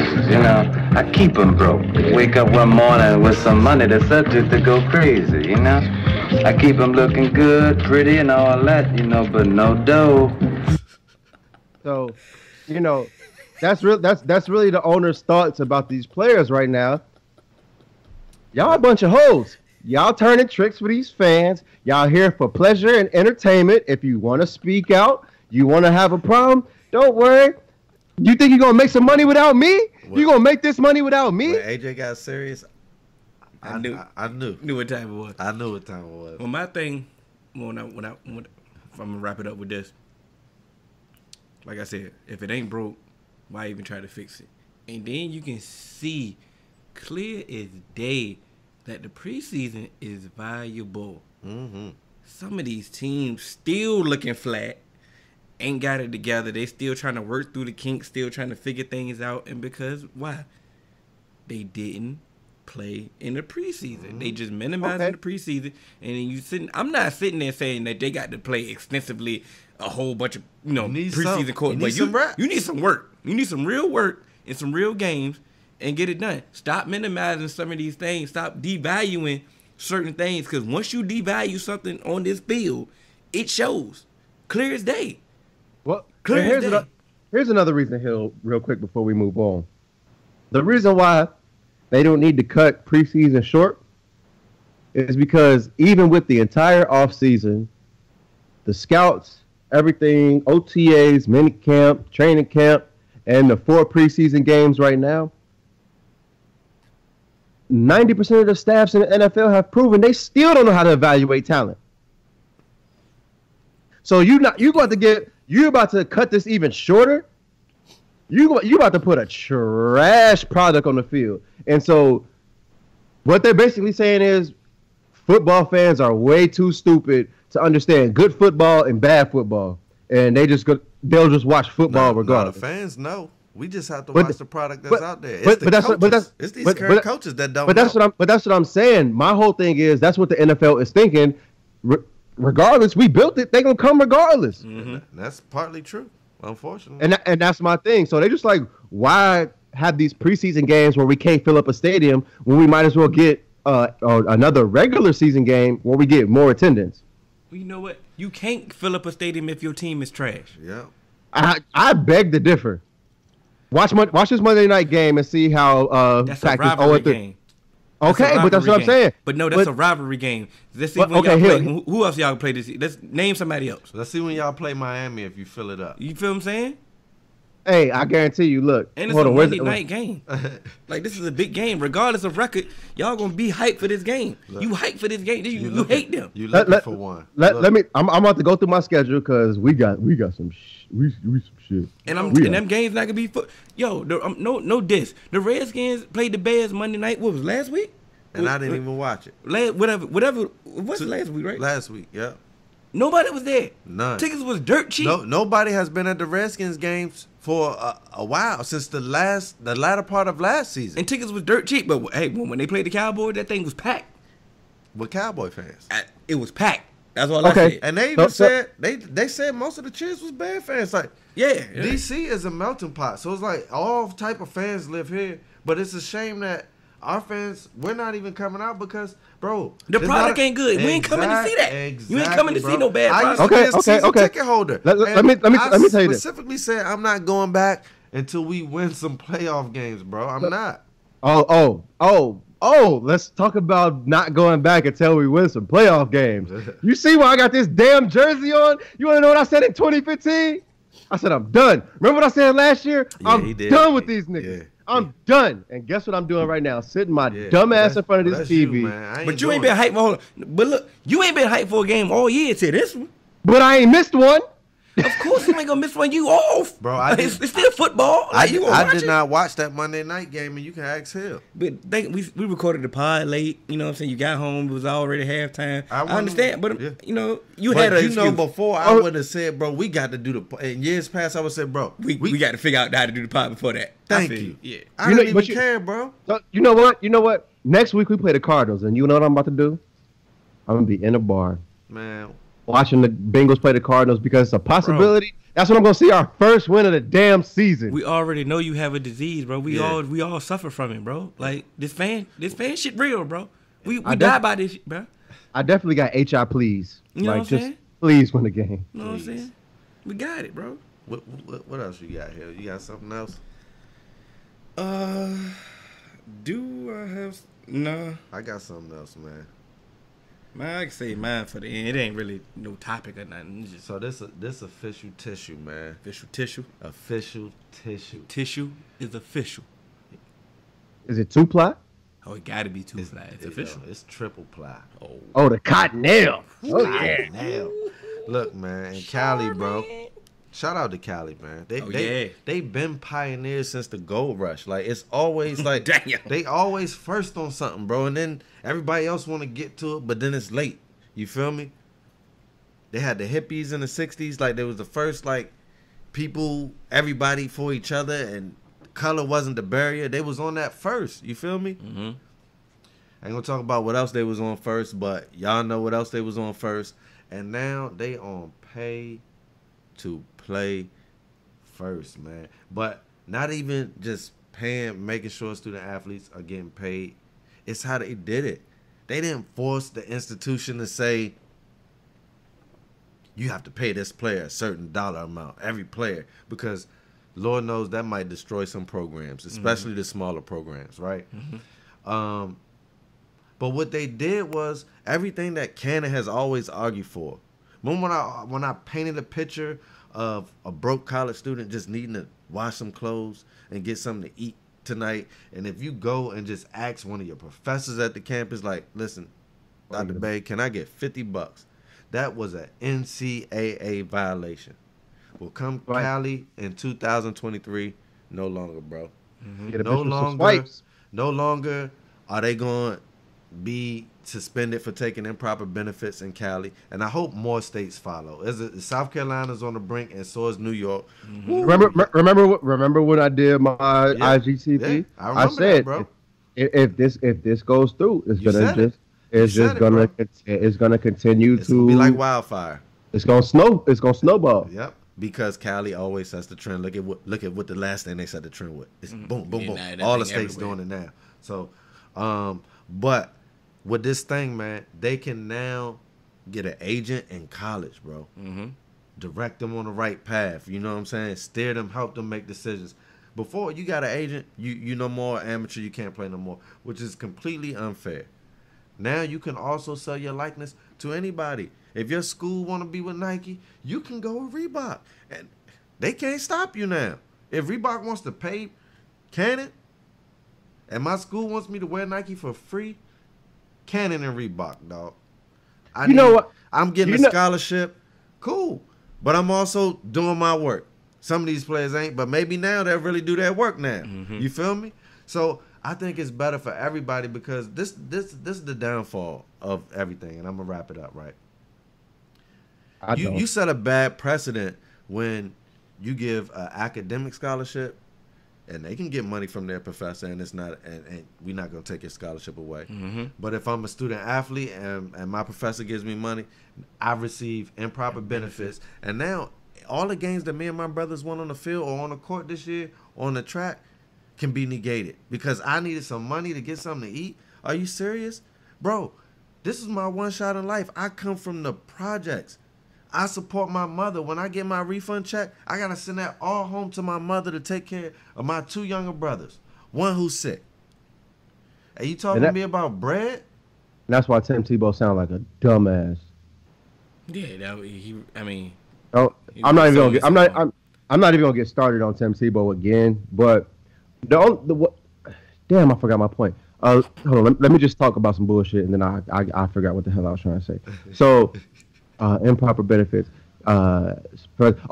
I keep them broke. Wake up one morning with some money, they're subject to go crazy, I keep them looking good, pretty, and all that, but no dough. So, that's really the owner's thoughts about these players right now. Y'all a bunch of hoes. Y'all turning tricks for these fans. Y'all here for pleasure and entertainment. If you want to speak out, you want to have a problem, don't worry. You think you're going to make some money without me? You going to make this money without me? When AJ got serious, I knew Knew what time it was. I knew what time it was. Well, my thing, if I'm going to wrap it up with this, like I said, if it ain't broke, why even try to fix it? And then you can see clear as day that the preseason is valuable. Mm-hmm. Some of these teams still looking flat, ain't got it together. They still trying to work through the kinks, still trying to figure things out. And because, why? They didn't play in the preseason. Mm-hmm. They just minimizing the preseason. And then I'm not sitting there saying that they got to play extensively a whole bunch of, preseason court. But you need some work. You need some real work and some real games and get it done. Stop minimizing some of these things. Stop devaluing certain things. Because once you devalue something on this field, it shows. Clear as day. Well, here's another reason, Hill, real quick before we move on. The reason why they don't need to cut preseason short is because even with the entire offseason, the scouts, everything, OTAs, minicamp, training camp, and the 4 preseason games right now, 90% of the staffs in the NFL have proven they still don't know how to evaluate talent. So you're about to cut this even shorter. You about to put a trash product on the field. And so what they're basically saying is football fans are way too stupid to understand good football and bad football. And they'll just watch football regardless. The fans know. We just have to watch the product that's out there. It's these current coaches that don't know. But that's what I'm saying. My whole thing is that's what the NFL is thinking. Regardless, we built it. They're going to come regardless. Mm-hmm. That's partly true, unfortunately. And that's my thing. So they just like, why have these preseason games where we can't fill up a stadium when we might as well get another regular season game where we get more attendance? Well, you know what? You can't fill up a stadium if your team is trash. Yeah. I beg to differ. Watch this Monday night game and see how that's a rivalry game. Okay, but that's what I'm saying. But no, that's a rivalry game. Let's see when y'all play. Who else y'all play this? Let's name somebody else. Let's see when y'all play Miami if you fill it up. You feel what I'm saying? Hey, I guarantee you. Look, and it's a Monday night game. Like this is a big game, regardless of record. Y'all gonna be hyped for this game. You hyped for this game. You hate them. You looking for one? Let me. I'm about to go through my schedule because we got some some shit. And them games not gonna be no diss. The Redskins played the Bears Monday night. What was last week? And I didn't even watch it. Whatever. What's last week, right? Last week, yeah. Nobody was there. None. Tickets was dirt cheap. Nobody has been at the Redskins games for a while, since the latter part of last season. And tickets was dirt cheap. But hey, when they played the Cowboys, that thing was packed. With Cowboy fans. It was packed. That's all I Okay. said. And they even So- said they said most of the cheers was bad fans. Like Yeah. DC is a melting pot, so it's like all type of fans live here. But it's a shame that our fans, we're not even coming out because, bro, The there's product not a- ain't good. We ain't coming to see that. You ain't coming to bro. see no bad I used product. to be a Okay, season okay. ticket holder. Let And me tell you this. specifically said I'm not going back until we win some playoff games, bro. I'm not. Oh, let's talk about not going back until we win some playoff games. You see why I got this damn jersey on? You want to know what I said in 2015? I said, I'm done. Remember what I said last year? Yeah, he I'm did. done with these niggas. Yeah. I'm done. And guess what I'm doing right now? Sitting my Yeah, dumb ass that's- in front of this that's TV. you, man. I But you ain't doing been hyped for. Hold on. But look, you ain't been hyped for a game all year till this one. But I ain't missed one. Of course, you ain't gonna miss one. You off, Bro, I it's, did- it's still football. Like, you gonna I watch did it? not watch that Monday night game, and you can ask him. But we recorded the pod late. You know what I'm saying? You got home. It was already halftime. I understand, but yeah. you know you But had a you know, excuse. before I would have said, bro, we got to do the. In years past, I would say, bro, we got to figure out how to do the pod before that. I thank feel you. Yeah. I You know- didn't but even you- care, bro. So, you know what? You know what? Next week we play the Cardinals, and you know what I'm about to do? I'm gonna be in a bar Man, watching the Bengals play the Cardinals because it's a possibility. That's when I'm gonna see our first win of the damn season. We already know you have a disease, bro. We Yeah. all suffer from it, bro. Like this fan shit real, bro. We I die def- by this shit, bro. I definitely got HI please. You know like what I'm just saying? please win the game. You know what I'm Please. saying? We got it, bro. what else you got here? You got something else? Do I have? Nah. I got something else, man. Man, I can say mine for the end. It ain't really no topic or nothing. It's just So this official tissue, man. official tissue. Official tissue. Tissue is official. Is it 2-ply? Oh, it got to be two fly. It's official. It's triple ply. Oh, Oh, the cottonelle. Oh yeah. Damn. Look, man, in Cali, bro. Shout out to Cali, man. They been pioneers since the gold rush. Like it's always like Damn. they always first on something, bro. And then everybody else want to get to it, but then it's late. You feel me? They had the hippies in the '60s, like they was the first like people, everybody for each other, and color wasn't the barrier. They was on that first. You feel me? Mm-hmm. I ain't gonna talk about what else they was on first, but y'all know what else they was on first. And now they on pay to play first, man. But not even just paying, making sure student athletes are getting paid. It's how they did it. They didn't force the institution to say, you have to pay this player a certain dollar amount, every player, because Lord knows that might destroy some programs, especially the smaller programs, right? But what they did was everything that Cannon has always argued for. Remember when I painted a picture of a broke college student just needing to wash some clothes and get something to eat tonight, and if you go and just ask one of your professors at the campus, like, listen, Dr. Bay, can I get $50? That was an NCAA violation. Well, come Right. Cali in 2023, no longer, bro. Get a No bitch with some longer, swipes. no longer are they going to be suspended for taking improper benefits in Cali, and I hope more states follow. South Carolina's on the brink, and so is New York. Remember when I did my Yeah. IGTV? Yeah, I remember said that, bro. if this goes through, it's You gonna said it. just it's You just said it, gonna bro. it's gonna continue It's to gonna be like wildfire. it's gonna snowball. Yep. Because Cali always sets the trend. Look at what the last thing they set the trend with. It's boom, boom, Yeah, boom. nah, that All the thing states everywhere. doing it now. So, but with this thing, man, they can now get an agent in college, bro. Mm-hmm. Direct them on the right path. You know what I'm saying? Steer them, help them make decisions. Before you got an agent, you no more amateur, you can't play no more, which is completely unfair. Now you can also sell your likeness to anybody. If your school want to be with Nike, you can go with Reebok. And they can't stop you now. If Reebok wants to pay Cannon, and my school wants me to wear Nike for free, Cannon and Reebok, dog. You know what? I'm getting You a know- scholarship. Cool. But I'm also doing my work. Some of these players ain't, but maybe now they'll really do their work now. You feel me? So I think it's better for everybody because this is the downfall of everything, and I'm gonna wrap it up, right? You set a bad precedent when you give an academic scholarship and they can get money from their professor, and it's not, and we're not gonna take your scholarship away. Mm-hmm. But if I'm a student athlete and my professor gives me money, I receive improper benefits. And now all the games that me and my brothers won on the field or on the court this year, on the track, can be negated because I needed some money to get something to eat. Are you serious? Bro, this is my one shot in life. I come from the projects. I support my mother. When I get my refund check, I got to send that all home to my mother to take care of my 2 younger brothers, one who's sick. Are you talking to me about bread? And that's why Tim Tebow sound like a dumbass. Yeah, I mean, Oh, I'm not even gonna get started on Tim Tebow again. But damn, I forgot my point. Hold on, let me just talk about some bullshit, and then I forgot what the hell I was trying to say. So, improper benefits. Oh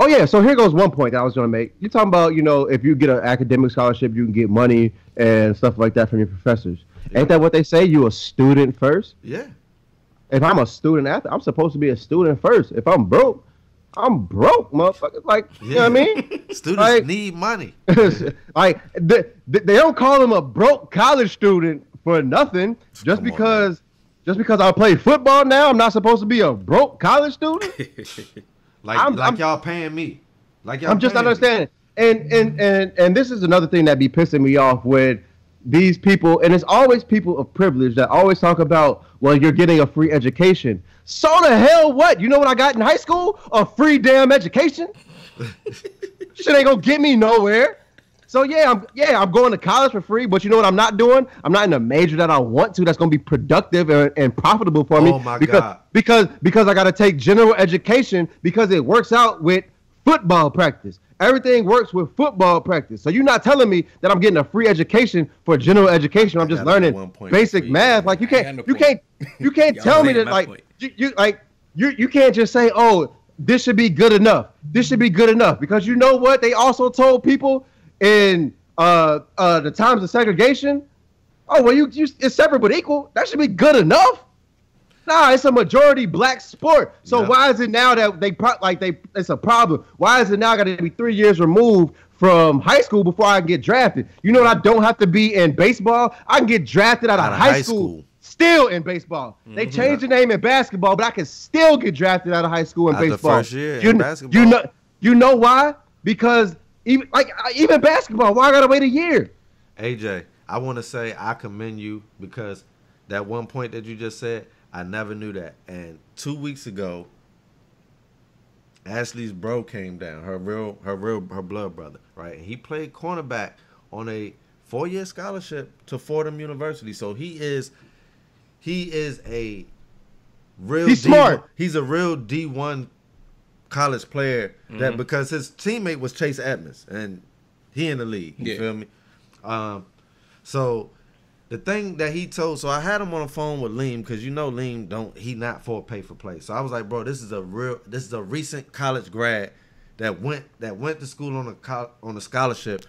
yeah, so here goes one point that I was gonna make. You're talking about, if you get an academic scholarship, you can get money and stuff like that from your professors. Yeah. Ain't that what they say? You a student first? Yeah. If I'm a student athlete, I'm supposed to be a student first. If I'm broke, I'm broke, motherfucker. Like, you know what I mean? Students need money. Like, they don't call them a broke college student for nothing. Just because I play football now, I'm not supposed to be a broke college student. like y'all paying me. Like y'all. I'm just not understanding. And this is another thing that be pissing me off with these people, and it's always people of privilege that always talk about, well, you're getting a free education. So the hell what? You know what I got in high school? A free damn education. Shit ain't gonna get me nowhere. So I'm going to college for free, but you know what I'm not doing? I'm not in a major that I want to that's gonna be productive and profitable for me. Oh my God. Because I gotta take general education because it works out with football practice. Everything works with football practice. So you're not telling me that I'm getting a free education for general education. I'm just learning basic math. Like you can't tell me that you can't just say, oh, this should be good enough. This should be good enough, because you know what? They also told people in the times of segregation, oh, well, it's separate but equal. That should be good enough. Nah, it's a majority black sport. So why is it now that it's a problem? Why is it now got to be 3 years removed from high school before I can get drafted? You know what? I don't have to be in baseball. I can get drafted out of high school. Still in baseball. Mm-hmm. They changed the name in basketball, but I can still get drafted out of high school in baseball. First year in basketball. You know why? Because even basketball, why I gotta wait a year? AJ, I want to say I commend you, because that one point that you just said, I never knew that. And 2 weeks ago, Ashley's bro came down, her blood brother, right? And he played cornerback on a 4-year scholarship to Fordham University. So he is a real He's smart. He's a real D1 college player that because his teammate was Chase Edmonds and he in the league. You feel me? So the thing that he told, so I had him on the phone with Liam, because Liam he not for pay for play. So I was like, bro, this is a recent college grad that went to school on a scholarship.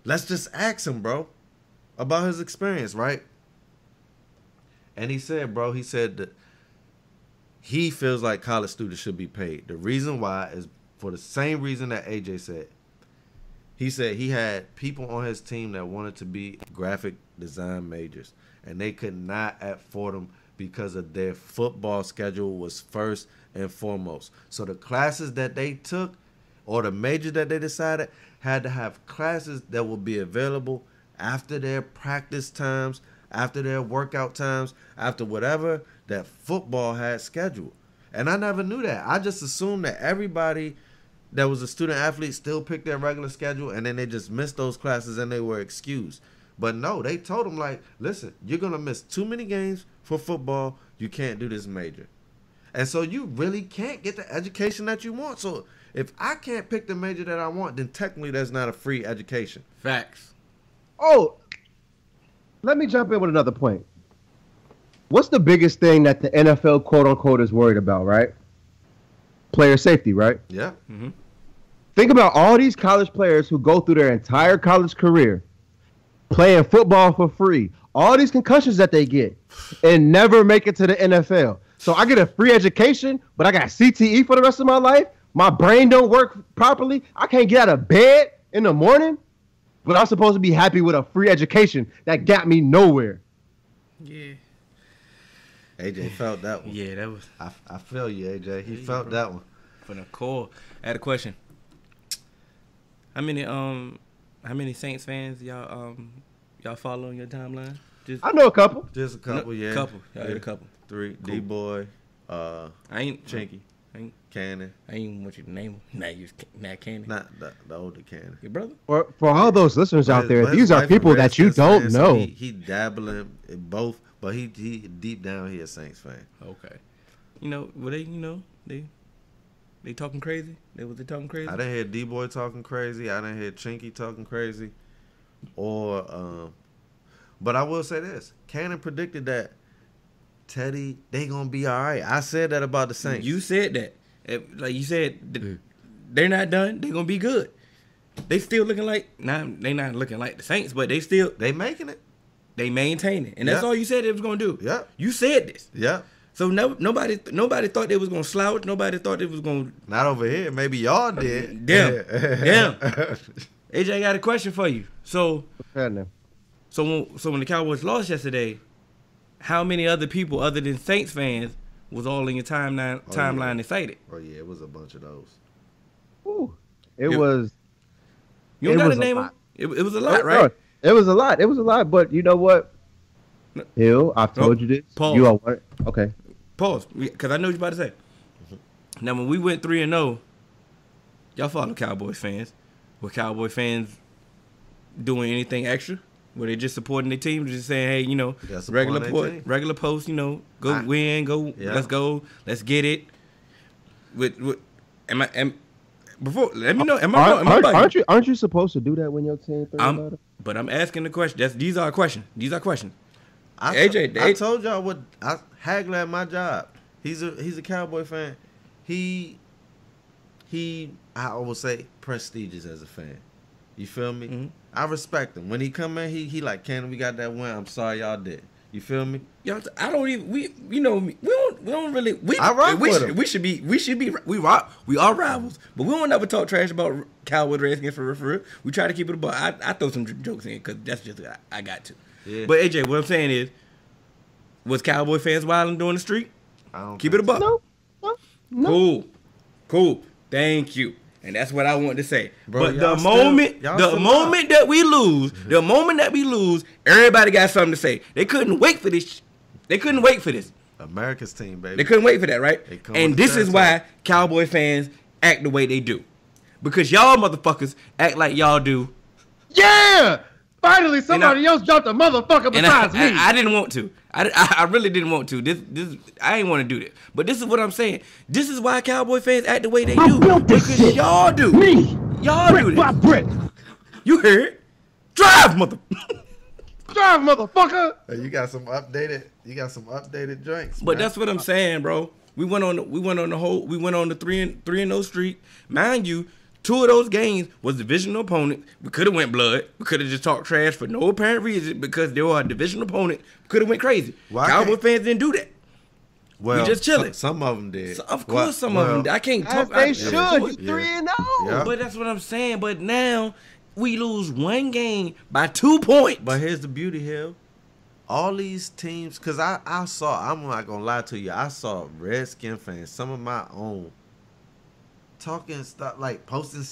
Let's just ask him, bro, about his experience, right? And he said that he feels like college students should be paid. The reason why is for the same reason that AJ said. He said he had people on his team that wanted to be graphic design majors, and they could not at Fordham because of their football schedule was first and foremost. So the classes that they took, or the major that they decided, had to have classes that would be available after their practice times, after their workout times, after whatever that football had scheduled. And I never knew that. I just assumed that everybody that was a student athlete still picked their regular schedule, and then they just missed those classes and they were excused. But no, they told them, like, listen, you're going to miss too many games for football. You can't do this major. And so you really can't get the education that you want. So if I can't pick the major that I want, then technically that's not a free education. Facts. Oh, let me jump in with another point. What's the biggest thing that the NFL, quote unquote, is worried about, right? Player safety, right? Yeah. Mm-hmm. Think about all these college players who go through their entire college career playing football for free, all these concussions that they get, and never make it to the NFL. So I get a free education, but I got CTE for the rest of my life. My brain don't work properly. I can't get out of bed in the morning. but I'm supposed to be happy with a free education that got me nowhere. Yeah. AJ felt that one. Yeah, that was I feel you, AJ. He felt that one. for the core. I had a question. How many Saints fans y'all follow on your timeline? Just I know a couple. Just a couple, yeah. Couple. Y'all get a couple. 3. Cool. D-Boy, I ain't Chinky, Cannon. I ain't want you to name him. Nah, you Nat Cannon. Not the older Cannon. Your brother? For all those listeners out there, But his these are wife people a that you Redskins don't fan, so know. he dabbling in both, but he deep down he a Saints fan. Okay. They talking crazy? Was they talking crazy? I didn't hear D-Boy talking crazy. I didn't hear Chinky talking crazy. But I will say this. Cannon predicted that Teddy, they going to be all right. I said that about the Saints. You said that. Like you said, they're not done. They're going to be good. They still looking like, they not looking like the Saints, but They making it. they maintain it. And that's Yep. all you said it was going to do. Yep. You said this. Yep. So nobody thought they was going to slouch. Nobody thought it was going to. Not over here. Maybe y'all did. Damn. AJ, I got a question for you. So when the Cowboys lost yesterday, how many other people other than Saints fans was all in your timeline excited? Oh, yeah. It was a bunch of those. Ooh, it Yep. was. You don't It got to was a name them. lot. It was a lot, right? It was a lot. It was a lot. But you know what? Hill, I've told you this. Pause. You are what? Okay. Pause, because I know what you're about to say. Now, when we went 3-0, y'all follow Cowboys fans. Were Cowboy fans doing anything extra? Were they just supporting their team? Just saying, hey, Yeah, supporting their team. regular post, go win, Yeah. let's go, let's get it. Before, let me know. Am I bugging? Aren't you supposed to do that when your team throws But I'm asking the question. These are questions. I AJ, told y'all what Hagler at my job. He's a Cowboy fan. He I would say prestigious as a fan. You feel me? Mhm. I respect him. When he come in, he like, Cannon, we got that win. I'm sorry y'all did. You feel me? Y'all, I don't even. We don't really. I rock with him. We are rivals, but we don't ever talk trash about Cowboys Redskins for real. We try to keep it above. I throw some jokes in because that's just I got to. Yeah. But AJ, what I'm saying is, was Cowboy fans wilding during the street? I don't Keep it think above. No. Cool. Thank you. And that's what I wanted to say. Bro, but y'all the still- moment y'all still that we lose, everybody got something to say. They couldn't wait for this. America's team, baby. They couldn't wait for that, right? They come And with the this is territory. why Cowboy fans act the way they do. Because y'all motherfuckers act like y'all do. Yeah! Finally, somebody else dropped a motherfucker And besides me. I didn't want to. I really didn't want to. This I ain't want to do that. But this is what I'm saying. This is why Cowboy fans act the way they do. Because y'all do. Y'all do this. brick. You heard? Drive, mother. Drive, motherfucker. You got some updated drinks. But man. that's what I'm saying, bro. We went on the 3-0 streak. Mind you, 2 of those games was divisional opponent. We could have went blood. We could have just talked trash for no apparent reason because they were a divisional opponent. Could have went crazy. Why Cowboy can't- fans didn't do that. Well, we just chilling. Some of them did. So, of course, some of them. I can't As talk. they should. Yeah. You 3-0. Yeah. But that's what I'm saying. But now we lose one game by 2 points. But here's the beauty, Hill. All these teams, because I'm not going to lie to you, I saw Redskin fans, some of my own, talking stuff, like posting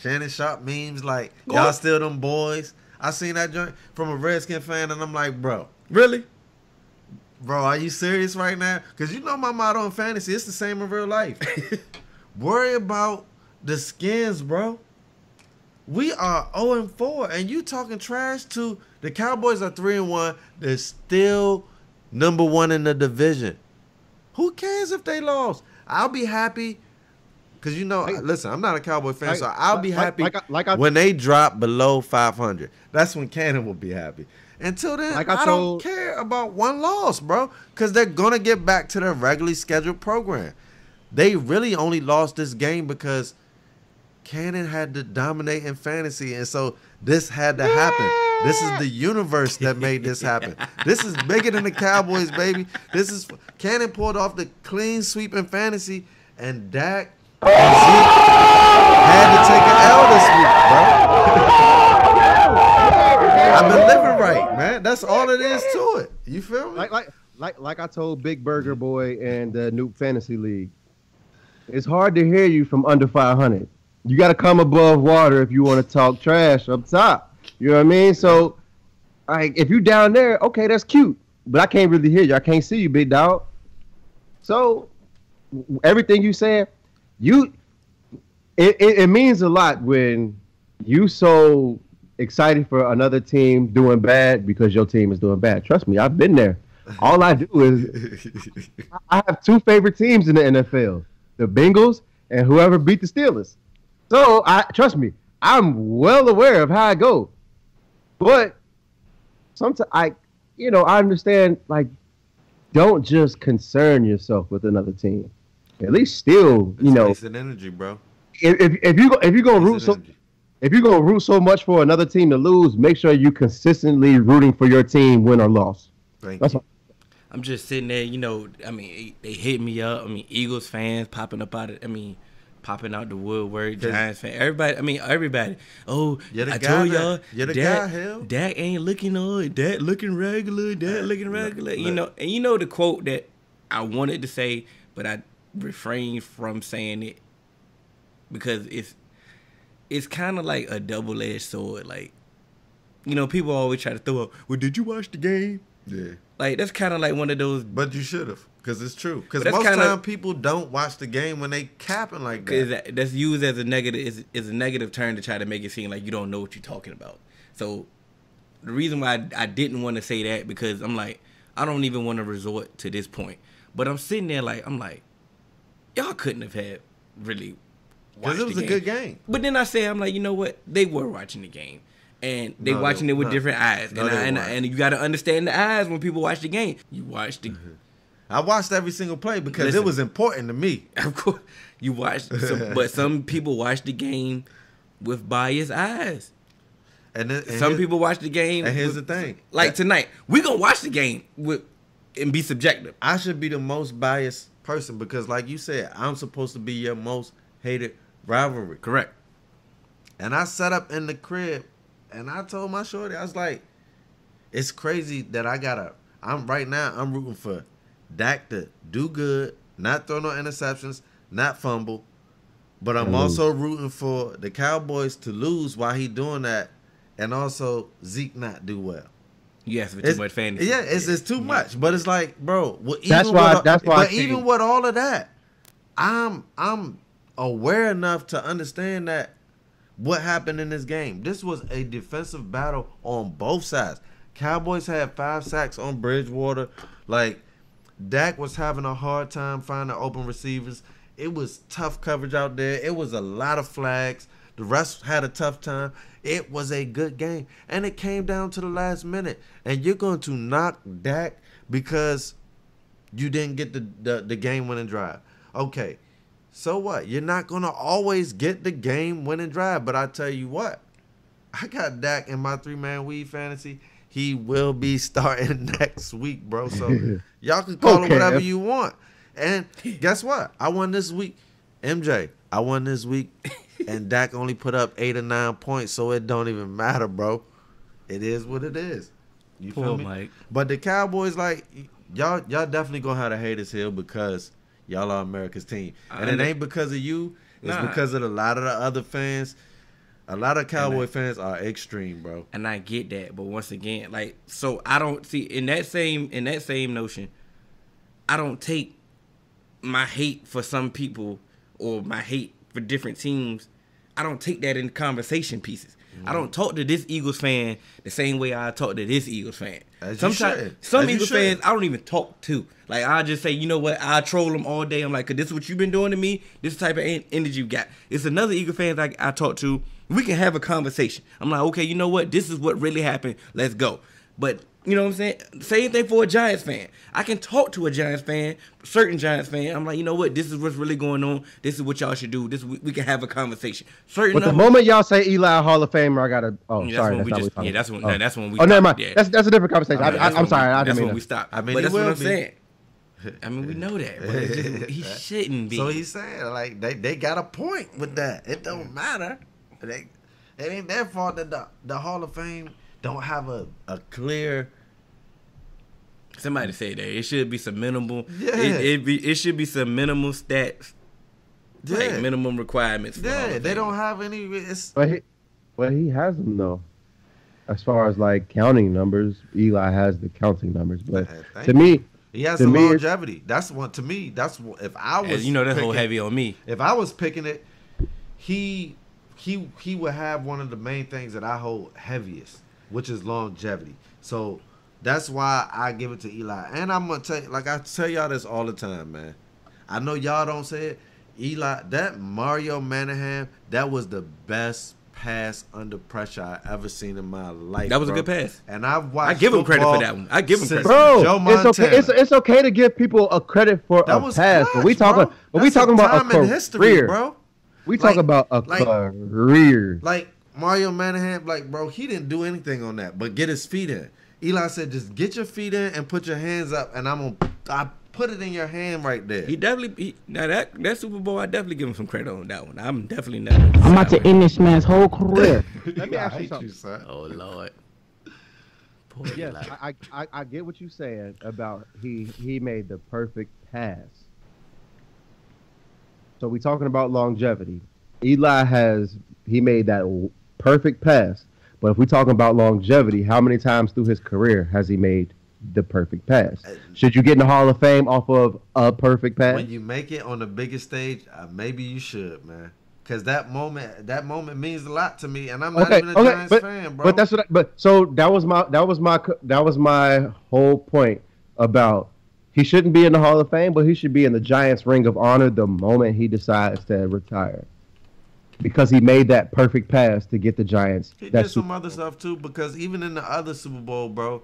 Shannon Sharp memes, like, y'all still them boys. I seen that joint from a Redskin fan, and I'm like, bro, Really? are you serious right now? Because you know my motto in fantasy, it's the same in real life. Worry about the skins, bro. We are 0-4, and you talking trash to the Cowboys are 3-1. They're still number 1 in the division. Who cares if they lost? I'll be happy because listen, I'm not a Cowboy fan, so I'll be happy when they drop below 500. That's when Cannon will be happy. Until then, I don't care about one loss, bro, because they're gonna get back to their regularly scheduled program. They really only lost this game because Cannon had to dominate in fantasy, and so this had to happen. This is the universe that made this happen. This is bigger than the Cowboys, baby. Cannon pulled off the clean sweep in fantasy, and Dak and Zeke had to take an L this week, bro. I've been living right, man. That's all it is to it. You feel me? Like I told Big Burger Boy and the Noob Fantasy League, it's hard to hear you from under 500. You got to come above water if you want to talk trash up top. You know what I mean? So, like, if you down there, okay, that's cute, but I can't really hear you. I can't see you, big dog. So, everything you saying, it means a lot when you so excited for another team doing bad because your team is doing bad. Trust me, I've been there. All I do is I have two favorite teams in the NFL, the Bengals and whoever beat the Steelers. So trust me, I'm well aware of how I go. But sometimes I understand, like, don't just concern yourself with another team. At least still, It's an energy, bro. If you're gonna root so much for another team to lose, make sure you consistently rooting for your team, win or loss. That's all. I'm just sitting there, they hit me up. Eagles fans popping out the woodwork, Giants fans, everybody. Oh, I told y'all, Dak ain't looking on, Dak looking regular, looking regular. And the quote that I wanted to say, but I refrained from saying it because it's kind of like a double-edged sword. Like, people always try to throw up, well, did you watch the game? Yeah. Like, that's kind of like one of those. But you should have, because it's true. Because most time people don't watch the game when they capping like that. That's used as a negative, is a negative term to try to make it seem like you don't know what you're talking about. So the reason why I didn't want to say that, because I'm like, I don't even want to resort to this point. But I'm sitting there like, y'all couldn't have had really watched the game. Because it was a good game. But then I say, I'm like, you know what? They were watching the game. And they watching it with different eyes. And you got to understand the eyes when people watch the game. You watch the... I watched every single play because it was important to me. Of course. You watch... but some people watch the game with biased eyes. And some people watch the game... And here's the thing. Like tonight, we going to watch the game and be subjective. I should be the most biased person because, like you said, I'm supposed to be your most hated rivalry. Correct. And I sat up in the crib and I told my shorty, I was like, it's crazy that I'm rooting for Dak to do good, not throw no interceptions, not fumble, but I'm also rooting for the Cowboys to lose while he doing that, and also Zeke not do well. Yes, with too much fantasy. Yeah, it's too much. But it's like, bro, that's why. But even with all of that, I'm aware enough to understand that what happened in this game. This was a defensive battle on both sides. Cowboys had 5 sacks on Bridgewater. Like, Dak was having a hard time finding open receivers. It was tough coverage out there. It was a lot of flags. The rest had a tough time. It was a good game. And it came down to the last minute. And you're going to knock Dak because you didn't get the game-winning drive. Okay, so what? You're not going to always get the game-winning drive. But I tell you what, I got Dak in my 3-man weed fantasy. He will be starting next week, bro. So y'all can call it whatever you want. And guess what? I won this week. MJ, I won this week. And Dak only put up 8 or 9 points, so it don't even matter, bro. It is what it is. You feel me? Mike. But the Cowboys, like, y'all definitely gonna have the haters here because y'all are America's team. And it ain't because of you. It's because of a lot of the other fans. A lot of Cowboy fans are extreme, bro. And I get that, but once again, like, so I don't see in that same notion, I don't take my hate for some people or my hate for different teams, I don't take that in conversation pieces. I don't talk to this Eagles fan the same way I talk to this Eagles fan. Sometimes some Eagles fans I don't even talk to. Like, I just say, you know what, I troll them all day. I'm like, 'cause this is what you've been doing to me. This type of energy you got. It's another Eagles fan that I talk to. We can have a conversation. I'm like, okay, you know what? This is what really happened. Let's go. But you know what I'm saying? Same thing for a Giants fan. I can talk to a Giants fan, certain Giants fan. I'm like, you know what? This is what's really going on. This is what y'all should do. We can have a conversation. But the moment y'all say Eli Hall of Famer, I gotta. Oh, sorry. That's when we. Oh, never mind. Yeah. That's a different conversation. I'm sorry. I didn't mean that's when that. we stop. I mean, but that's what I'm be. saying. I mean, we know that, but it's just, he shouldn't be. So he's saying, like, they got a point with that. It don't matter. It ain't their fault that the Hall of Fame, don't have a clear. Somebody say that it should be some minimal. Yeah. It should be some minimal stats. Yeah. Like minimum requirements. For Hall Yeah, of they Fame. don't have any. It's, But he has them though. As far as like counting numbers, Eli has the counting numbers. But to me, he has to some me, longevity. That's one to me. That's what, if I was. You know, that's picking, whole heavy on me. If I was picking it, he would have one of the main things that I hold heaviest, which is longevity. So that's why I give it to Eli. And I'm gonna tell you, like I tell y'all this all the time, man. I know y'all don't say it. Eli, that Mario Manahan, that was the best pass under pressure I ever seen in my life. That was bro. a good pass. And I've watched. I give him credit for that one. I give him credit. bro, Joe it's okay. Montana. It's okay to give people a credit for That a was pass, but we clutch, talking, bro. but we That's talking about time a in career, history, bro. We talk about a career. Like Mario Manahan, like bro, he didn't do anything on that, but get his feet in. Eli said, just get your feet in and put your hands up, and I put it in your hand right there. He definitely now that Super Bowl, I definitely give him some credit on that one. I'm definitely never. I'm about to end this man's whole career. Let me I ask you hate something. son. Oh Lord. Poor Yes, Eli. I get what you're saying about he made the perfect pass. So we talking about longevity. Eli he made that perfect pass. But if we talking about longevity, how many times through his career has he made the perfect pass? Should you get in the Hall of Fame off of a perfect pass? When you make it on the biggest stage, maybe you should, man. Because that moment means a lot to me, and I'm not even a Giants fan, bro. But that's what. So that was my whole point about he shouldn't be in the Hall of Fame, but he should be in the Giants Ring of Honor the moment he decides to retire, because he made that perfect pass to get the Giants. He did some other stuff too, because even in the other Super Bowl, bro,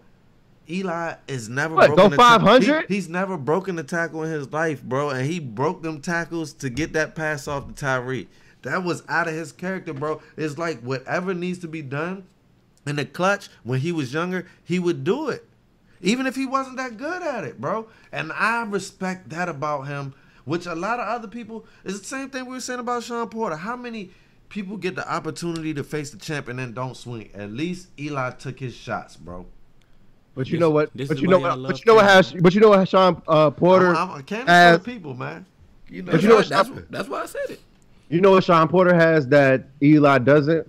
Eli is never go 500. He's never broken a tackle in his life, bro, and he broke them tackles to get that pass off to Tyree. That was out of his character, bro. It's like whatever needs to be done in the clutch when he was younger, he would do it, even if he wasn't that good at it, bro. And I respect that about him, which a lot of other people, it's the same thing we were saying about Sean Porter. How many people get the opportunity to face the champ and then don't swing? At least Eli took his shots, bro. But you know what? This But is you know why y'all what? love But you know what? Sean Porter. I can't has, for the people, man. You know, But you know what That's why I said it. You know what Sean Porter has that Eli doesn't?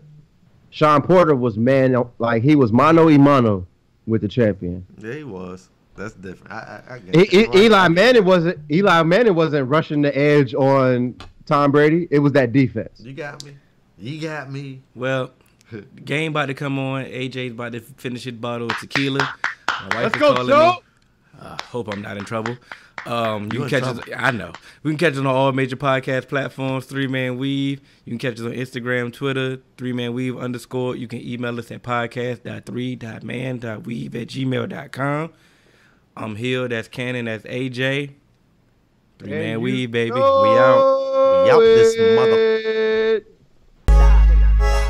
Sean Porter was he was mano y mano with the champion. Yeah, he was. That's different. I get it. Eli Manning wasn't rushing the edge on Tom Brady. It was that defense. You got me. Well, the game about to come on. AJ's about to finish his bottle of tequila. My wife Let's is go, calling Joe. me. Hope I'm not in trouble. You can in catch us. trouble. I know. We can catch us on all major podcast platforms. 3Man Weave. You can catch us on Instagram, Twitter. 3Man Weave _ You can email us at podcast.3.man.weave@gmail.com. I'm Hill. That's Cannon. That's AJ. 3Man Weave, baby. We out. We out this mother.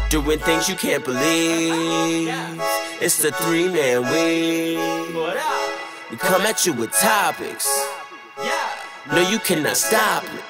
Doing things you can't believe. It's the 3-man weave. We come at you with topics. No, you cannot stop it.